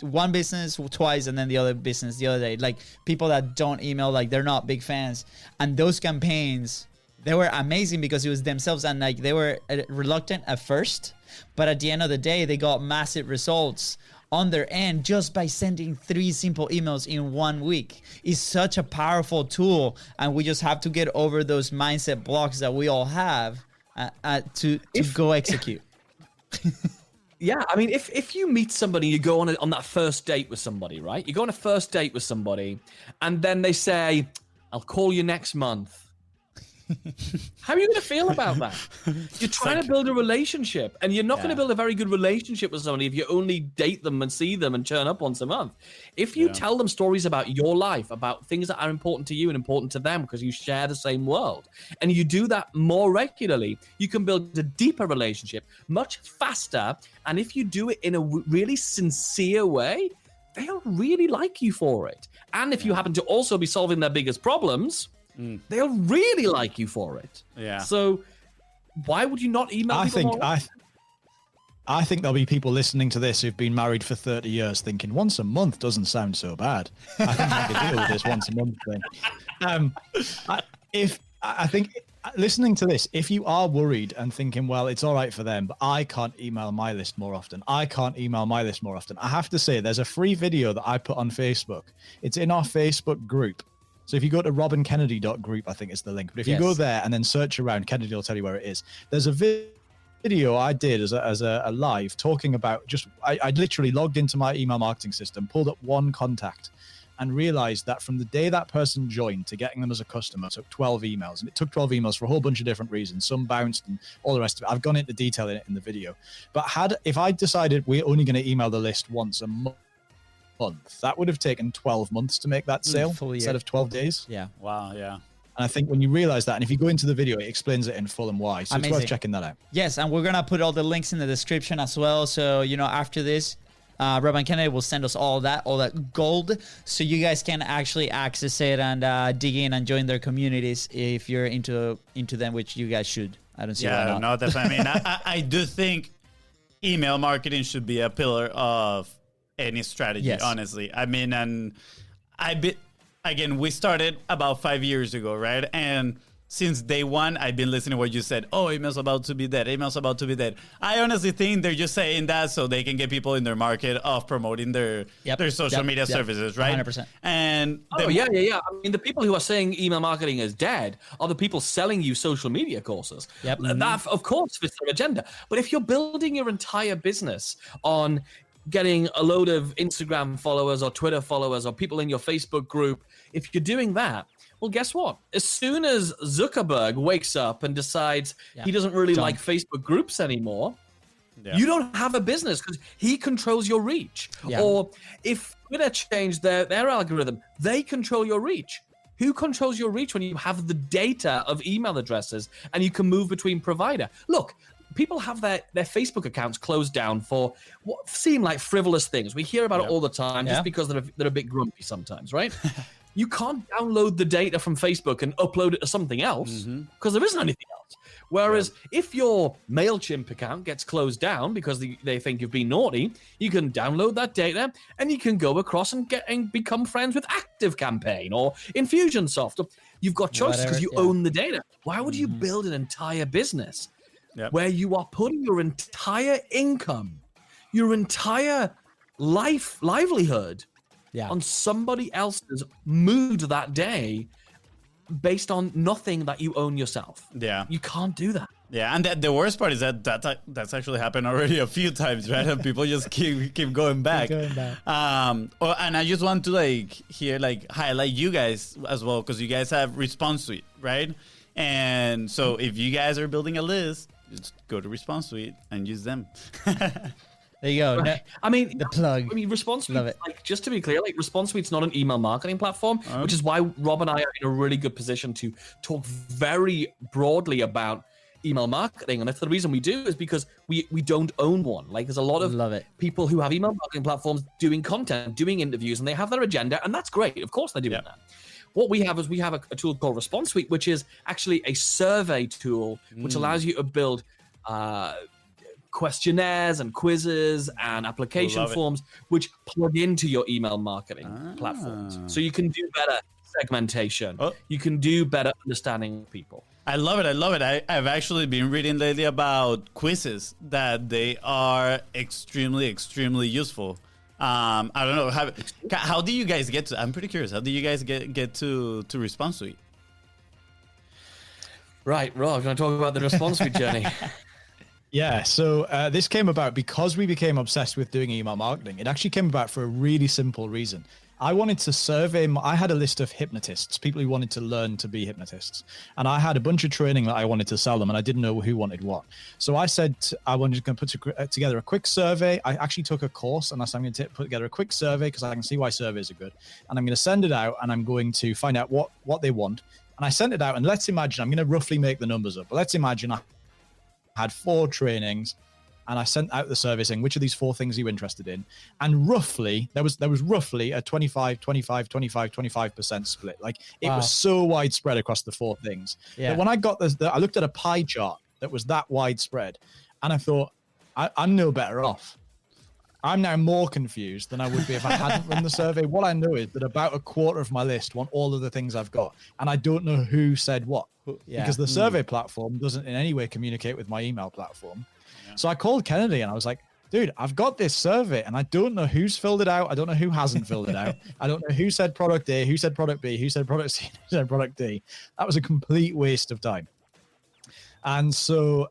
B: one business twice and then the other business the other day. Like people that don't email, like they're not big fans. And those campaigns, they were amazing because it was themselves, and like they were reluctant at first, but at the end of the day, they got massive results on their end just by sending 3 simple emails in 1 week. It's such a powerful tool, and we just have to get over those mindset blocks that we all have to go execute.
E: Yeah, I mean, if you meet somebody, you go on that first date with somebody, right? You go on a first date with somebody, and then they say, "I'll call you next month." How are you going to feel about that? You're trying to build a relationship, and you're not going to build a very good relationship with somebody if you only date them and see them and turn up once a month. If you tell them stories about your life, about things that are important to you and important to them because you share the same world, and you do that more regularly, you can build a deeper relationship much faster. And if you do it in a really sincere way, they'll really like you for it. And if you happen to also be solving their biggest problems, they'll really like you for it.
C: Yeah.
E: So why would you not email people more?
D: I think there'll be people listening to this who've been married for 30 years thinking once a month doesn't sound so bad. I think I could deal with this once a month thing. I think listening to this, if you are worried and thinking, well, it's all right for them, but I can't email my list more often. I have to say there's a free video that I put on Facebook. It's in our Facebook group. So if you go to robinkennedy.group, I think is the link. But if you go there and then search around, Kennedy will tell you where it is. There's a video I did as a live talking about I literally logged into my email marketing system, pulled up one contact, and realized that from the day that person joined to getting them as a customer, it took 12 emails. And it took 12 emails for a whole bunch of different reasons. Some bounced and all the rest of it. I've gone into detail in it in the video. But if I decided we're only going to email the list once a month, that would have taken 12 months to make that sale instead of 12 days.
B: Yeah.
C: Wow. Yeah.
D: And I think when you realize that, and if you go into the video, it explains it in full and why. So it's worth checking that out.
B: Yes, and we're going to put all the links in the description as well. So, after this, Rob and Kennedy will send us all that gold, so you guys can actually access it and dig in and join their communities if you're into them, which you guys should. I don't see why not.
C: No, definitely. I mean, I do think email marketing should be a pillar of any strategy. Yes. Honestly, I mean, and again, we started about 5 years ago, right? And since day one, I've been listening to what you said. Oh, email's about to be dead. Email's about to be dead. I honestly think they're just saying that so they can get people in their market of promoting their social media services, right?
B: 100%.
C: And
E: yeah. I mean, the people who are saying email marketing is dead are the people selling you social media courses.
B: Yep.
E: That, of course, fits their agenda. But if you're building your entire business on getting a load of Instagram followers or Twitter followers or people in your Facebook group, if you're doing that, well, guess what? As soon as Zuckerberg wakes up and decides he doesn't really like Facebook groups anymore, you don't have a business because he controls your reach. Yeah. Or if Twitter changed their algorithm, they control your reach. Who controls your reach when you have the data of email addresses and you can move between provider? Look, people have their Facebook accounts closed down for what seem like frivolous things. We hear about it all the time just because they're a bit grumpy sometimes, right? You can't download the data from Facebook and upload it to something else because there isn't anything else. Whereas if your MailChimp account gets closed down because they think you've been naughty, you can download that data and you can go across and become friends with ActiveCampaign or Infusionsoft. You've got choices because you own the data. Why would you build an entire business where you are putting your entire income, your entire livelihood on somebody else's mood that day based on nothing that you own yourself? Yeah. You can't do that.
C: Yeah, and the worst part is that's actually happened already a few times, right? And people just keep going back. And I just want to highlight you guys as well, because you guys have Response Suite, right? And so if you guys are building a list, just go to Response Suite and use them.
B: There you go.
E: Right. I mean,
B: the plug.
E: I mean, Response Suite, just to be clear, Response Suite's not an email marketing platform, which is why Rob and I are in a really good position to talk very broadly about email marketing. And that's the reason we do is because we don't own one. There's a lot of people who have email marketing platforms doing content, doing interviews, and they have their agenda, and that's great. Of course they're doing that. What we have is a tool called Response Suite, which is actually a survey tool, which allows you to build questionnaires and quizzes and application forms which plug into your email marketing platforms. So you can do better segmentation. You can do better understanding people.
C: I love it. I've actually been reading lately about quizzes that they are extremely, extremely useful. I don't know. How do you guys get to? I'm pretty curious. How do you guys get to Response Suite?
E: Right, Rob, going to talk about the Response Suite journey.
D: Yeah, so this came about because we became obsessed with doing email marketing. It actually came about for a really simple reason. I wanted to survey, I had a list of hypnotists, people who wanted to learn to be hypnotists. And I had a bunch of training that I wanted to sell them, and I didn't know who wanted what. So I said I wanted to put together a quick survey. I actually took a course, and I said I'm going to put together a quick survey because I can see why surveys are good. And I'm going to send it out, and I'm going to find out what they want. And I sent it out, and let's imagine, I'm going to roughly make the numbers up, but let's imagine I had 4 trainings, and I sent out the survey saying, which of these 4 things are you interested in? And roughly, there was roughly a 25% split. It was so widespread across the 4 things. That when I got this, I looked at a pie chart that was that widespread, and I thought, I'm no better off. I'm now more confused than I would be if I hadn't run the survey. What I know is that about a quarter of my list want all of the things I've got, and I don't know who said what. Because the survey platform doesn't in any way communicate with my email platform. So I called Kennedy and I was like, dude, I've got this survey and I don't know who's filled it out. I don't know who hasn't filled it out. I don't know who said product A, who said product B, who said product C, who said product D. That was a complete waste of time. And so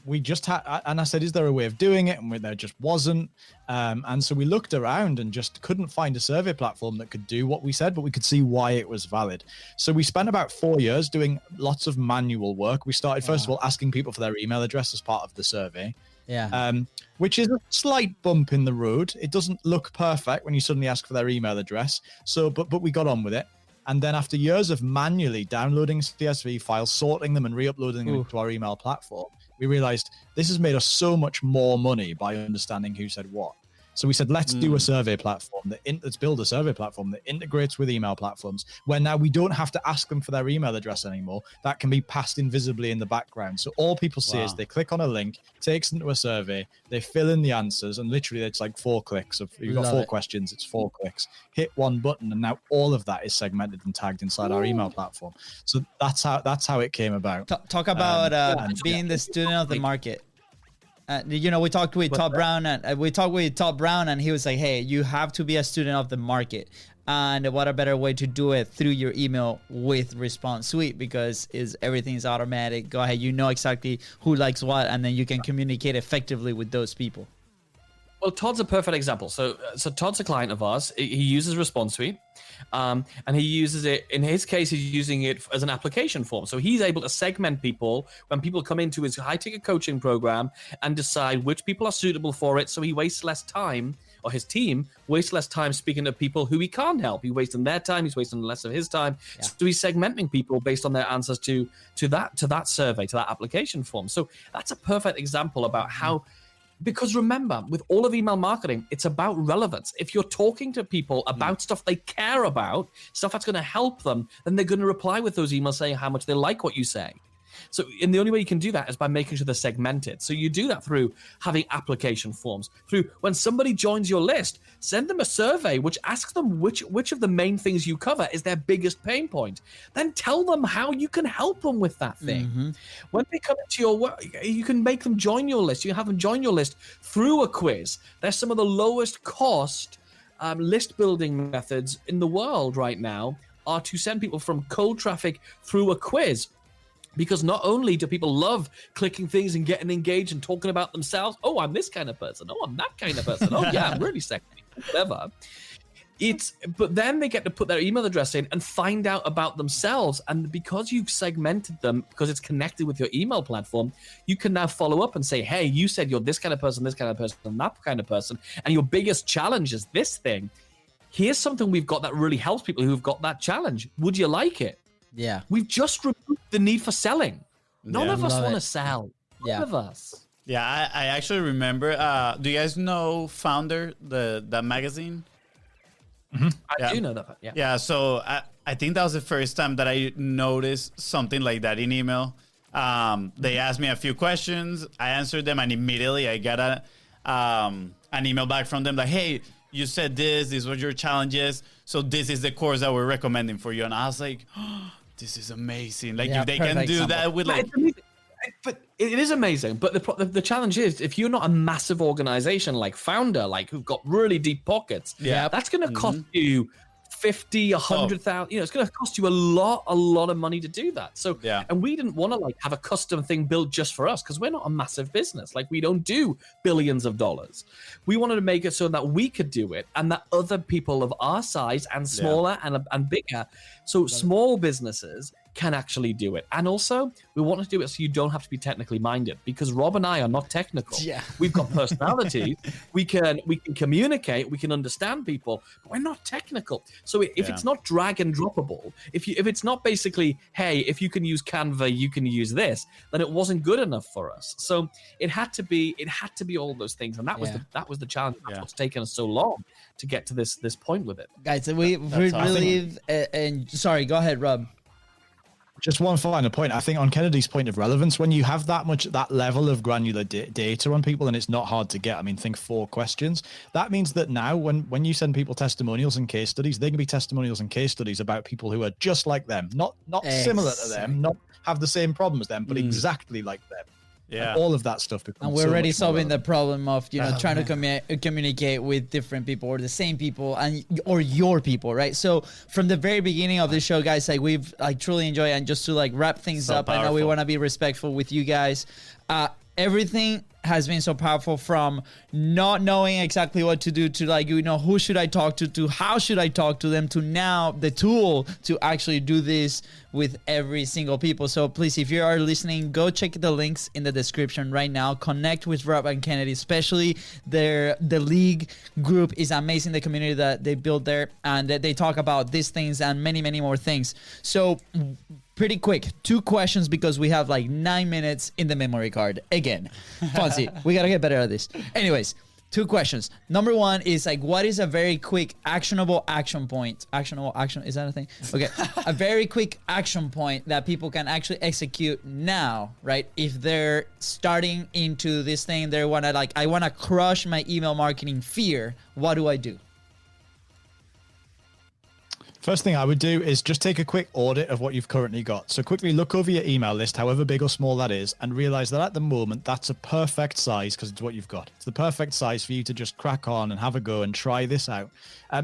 D: we just had, and I said, is there a way of doing it? And there just wasn't. And so we looked around and just couldn't find a survey platform that could do what we said, but we could see why it was valid. So we spent about 4 years doing lots of manual work. We started, first of all, asking people for their email address as part of the survey. Which is a slight bump in the road. It doesn't look perfect when you suddenly ask for their email address. So, but we got on with it. And then after years of manually downloading CSV files, sorting them and re-uploading them to our email platform, we realized this has made us so much more money by understanding who said what. So we said, let's do a survey platform let's build a survey platform that integrates with email platforms, where now we don't have to ask them for their email address anymore. That can be passed invisibly in the background. So all people see is they click on a link, takes them to a survey, they fill in the answers, and literally it's like 4 clicks. If you've got 4 questions, it's 4 clicks. Hit one button, and now all of that is segmented and tagged inside our email platform. So that's how it came about.
B: Talk about being the student of the market. We talked with Todd Brown, and he was like, "Hey, you have to be a student of the market, and what a better way to do it through your email with Response Suite, because everything is automatic. Go ahead, you know exactly who likes what, and then you can communicate effectively with those people."
E: Well, Todd's a perfect example. So Todd's a client of ours. He uses Response Suite, and he uses it. In his case, he's using it as an application form. So he's able to segment people when people come into his high-ticket coaching program and decide which people are suitable for it. So he wastes less time, or his team wastes less time speaking to people who he can't help. He's wasting their time. He's wasting less of his time. Yeah. So he's segmenting people based on their answers to that survey, to that application form. So that's a perfect example about how. Because remember, with all of email marketing, it's about relevance. If you're talking to people about stuff they care about, stuff that's going to help them, then they're going to reply with those emails saying how much they like what you say. So, and the only way you can do that is by making sure they're segmented. So you do that through having application forms, through when somebody joins your list, send them a survey which asks them which of the main things you cover is their biggest pain point. Then tell them how you can help them with that thing. When they come into your work, you can make them join your list. You can have them join your list through a quiz. They're some of the lowest cost list building methods in the world right now, are to send people from cold traffic through a quiz. Because not only do people love clicking things and getting engaged and talking about themselves, oh, I'm this kind of person, oh, I'm that kind of person, oh, yeah, I'm really sexy, whatever. But then they get to put their email address in and find out about themselves. And because you've segmented them, because it's connected with your email platform, you can now follow up and say, hey, you said you're this kind of person, and that kind of person, and your biggest challenge is this thing. Here's something we've got that really helps people who've got that challenge. Would you like it?
B: Yeah.
E: We've just removed the need for selling. None of us want to sell. None of us.
C: Yeah, I actually remember. Do you guys know Founder, that magazine?
E: I do know that. Yeah.
C: Yeah. So I think that was the first time that I noticed something like that in email. They asked me a few questions. I answered them, and immediately I got an email back from them like, hey, you said this was your challenges, so this is the course that we're recommending for you. And I was like, oh, this is amazing. Like, if they can do that with like...
E: But it is amazing. But the challenge is, if you're not a massive organization like Founder, like who've got really deep pockets, that's going to cost you 50, 100,000. It's going to cost you a lot of money to do that. So, and we didn't want to like have a custom thing built just for us because we're not a massive business. Like, we don't do billions of dollars. We wanted to make it so that we could do it, and that other people of our size and smaller and bigger, so small businesses can actually do it. And also, we want to do it so you don't have to be technically minded, because Rob and I are not technical. We've got personality. we can communicate, we can understand people, but we're not technical. So if it's not drag and droppable, if it's not basically, hey, if you can use Canva, you can use this, then it wasn't good enough for us. So it had to be all those things, and that was the challenge. That's what's taken us so long to get to this point with it.
B: Guys, we really and sorry, go ahead, Rob.
D: Just one final point. I think on Kennedy's point of relevance, when you have that level of granular data on people, and it's not hard to get. I mean, think 4 questions. That means that now when you send people testimonials and case studies, they can be testimonials and case studies about people who are just like them, not similar to them, not have the same problem as them, but exactly like them.
C: Yeah,
D: and all of that stuff becomes.
B: And we're already solving the problem of trying to communicate with different people or the same people or your people, right? So from the very beginning of the show, guys, like we've truly enjoyed it. And just to wrap things up, powerful. I know we want to be respectful with you guys. Everything has been so powerful, from not knowing exactly what to do to who should I talk to how should I talk to them, to now the tool to actually do this with every single people. So please, if you are listening, go check the links in the description right now. Connect with Rob and Kennedy, especially the league group is amazing. The community that they built there, and they talk about these things and many, many more things. So pretty quick, 2 questions, because we have 9 minutes in the memory card again. Fonzie, we gotta get better at this. Anyways, 2 questions. Number 1 is like, what is a very quick actionable action point? Actionable action, is that a thing? Okay. A very quick action point that people can actually execute now, right? If they're starting into this thing, they want to like, I want to crush my email marketing fear. What do I do?
D: First thing I would do is just take a quick audit of what you've currently got. So quickly look over your email list, however big or small that is, and realize that at the moment, that's a perfect size because it's what you've got. It's the perfect size for you to just crack on and have a go and try this out.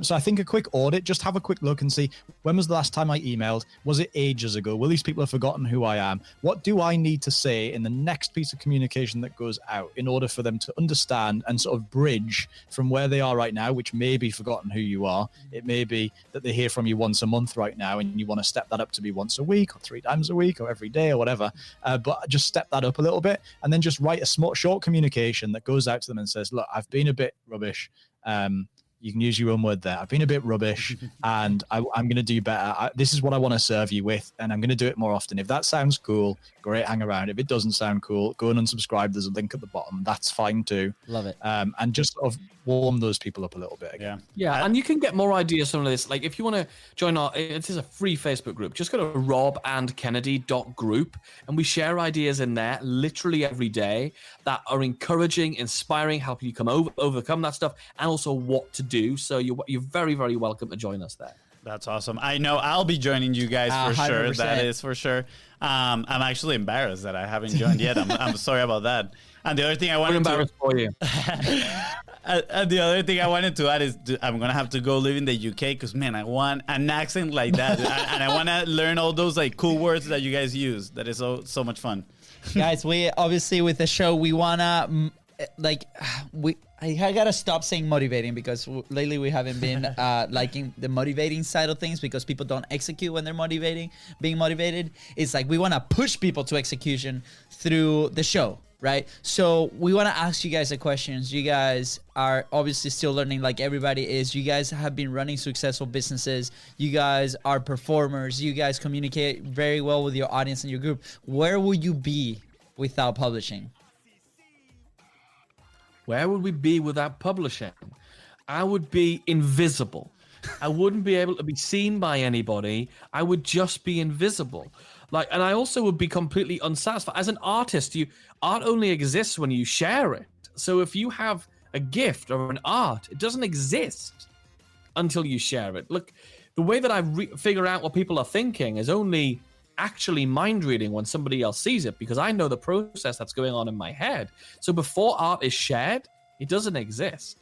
D: So I think a quick audit, just have a quick look and see, when was the last time I emailed? Was it ages ago? Will these people have forgotten who I am? What do I need to say in the next piece of communication that goes out in order for them to understand and sort of bridge from where they are right now, which may be forgotten who you are. It may be that they hear from you once a month right now and you want to step that up to be once a week or 3 times a week or every day or whatever. But just step that up a little bit and then just write a short communication that goes out to them and says, look, I've been a bit rubbish. You can use your own word there. I've been a bit rubbish and I'm going to do better. This is what I want to serve you with, and I'm going to do it more often. If that sounds cool, great, hang around. If it doesn't sound cool, go and unsubscribe. There's a link at the bottom. That's fine too.
B: Love it.
D: And just sort of warm those people up a little bit again.
E: Yeah, and you can get more ideas from this. Like if you want to join it is a free Facebook group. Just go to robandkennedy.group and we share ideas in there literally every day that are encouraging, inspiring, helping you overcome that stuff, and also what to do. So you're very, very welcome to join us there.
C: That's awesome. I know I'll be joining you guys for 100%. Sure. That is for sure. I'm actually embarrassed that I haven't joined yet. I'm sorry about that. And the other thing I wanted to
E: for you.
C: The other thing I wanted to add is I'm gonna have to go live in the UK because man, I want an accent like that, and I want to learn all those like cool words that you guys use. That is so much fun.
B: Guys, we obviously with the show we wanna I gotta stop saying motivating because lately we haven't been liking the motivating side of things because people don't execute when they're being motivated. It's like we want to push people to execution through the show, right? So we want to ask you guys the questions. You guys are obviously still learning like everybody is. You guys have been running successful businesses. You guys are performers. You guys communicate very well with your audience and your group. Where would you be without publishing?
E: Where would we be without publishing? I would be invisible. I wouldn't be able to be seen by anybody. I would just be invisible. And I also would be completely unsatisfied. As an artist, art only exists when you share it. So if you have a gift or an art, it doesn't exist until you share it. Look, the way that I figure out what people are thinking is only actually mind reading when somebody else sees it, because I know the process that's going on in my head. So before art is shared, it doesn't exist.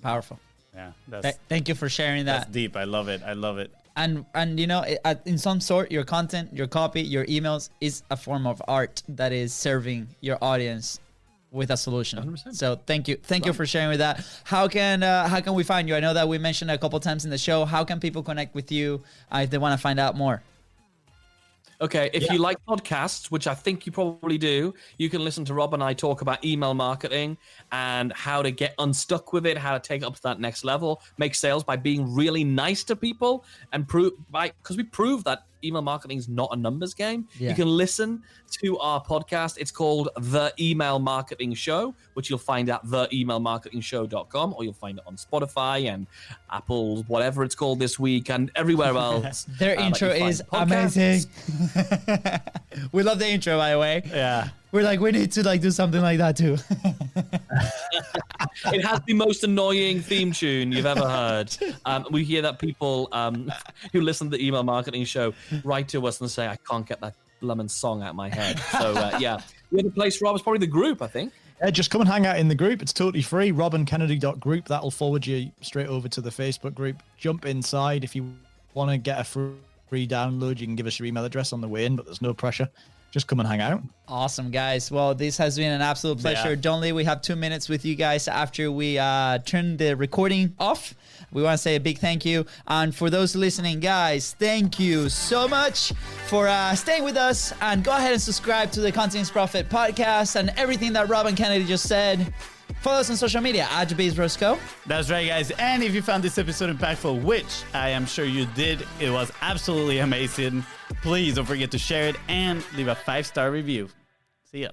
B: Powerful.
C: Yeah.
B: Thank you for sharing that.
C: That's deep. I love it.
B: And you know, in some sort, your content, your copy, your emails is a form of art that is serving your audience with a solution.
E: 100%.
B: So thank you for sharing with that. How can we find you? I know that we mentioned a couple times in the show. How can people connect with you if they want to find out more?
E: Okay, if you like podcasts, which I think you probably do, you can listen to Rob and I talk about email marketing and how to get unstuck with it, how to take it up to that next level, make sales by being really nice to people, and because we prove that email marketing is not a numbers game. Yeah. You can listen to our podcast. It's called The Email Marketing Show, which you'll find at theemailmarketingshow.com, or you'll find it on Spotify and Apple, whatever it's called this week, and everywhere else.
B: Their intro is amazing. We love the intro, by the way.
C: Yeah.
B: We're like, we need to do something like that too.
E: It has the most annoying theme tune you've ever heard. We hear that people who listen to the Email Marketing Show write to us and say, I can't get that lemon song out of my head. So yeah, the other place, Rob, is probably the group, I think.
D: Yeah, just come and hang out in the group. It's totally free. robandkennedy.group. That'll forward you straight over to the Facebook group. Jump inside. If you want to get a free download, you can give us your email address on the way in, but there's no pressure. Just come and hang out.
B: Awesome, guys. Well, this has been an absolute pleasure. Yeah. Don't leave. We have 2 minutes with you guys after we turn the recording off. We want to say a big thank you. And for those listening, guys, thank you so much for staying with us. And go ahead and subscribe to the Content is Profit podcast and everything that Rob and Kennedy just said. Follow us on social media at BIZBROS Co.
C: That's right, guys. And if you found this episode impactful, which I am sure you did, it was absolutely amazing. Please don't forget to share it and leave a 5-star review. See ya.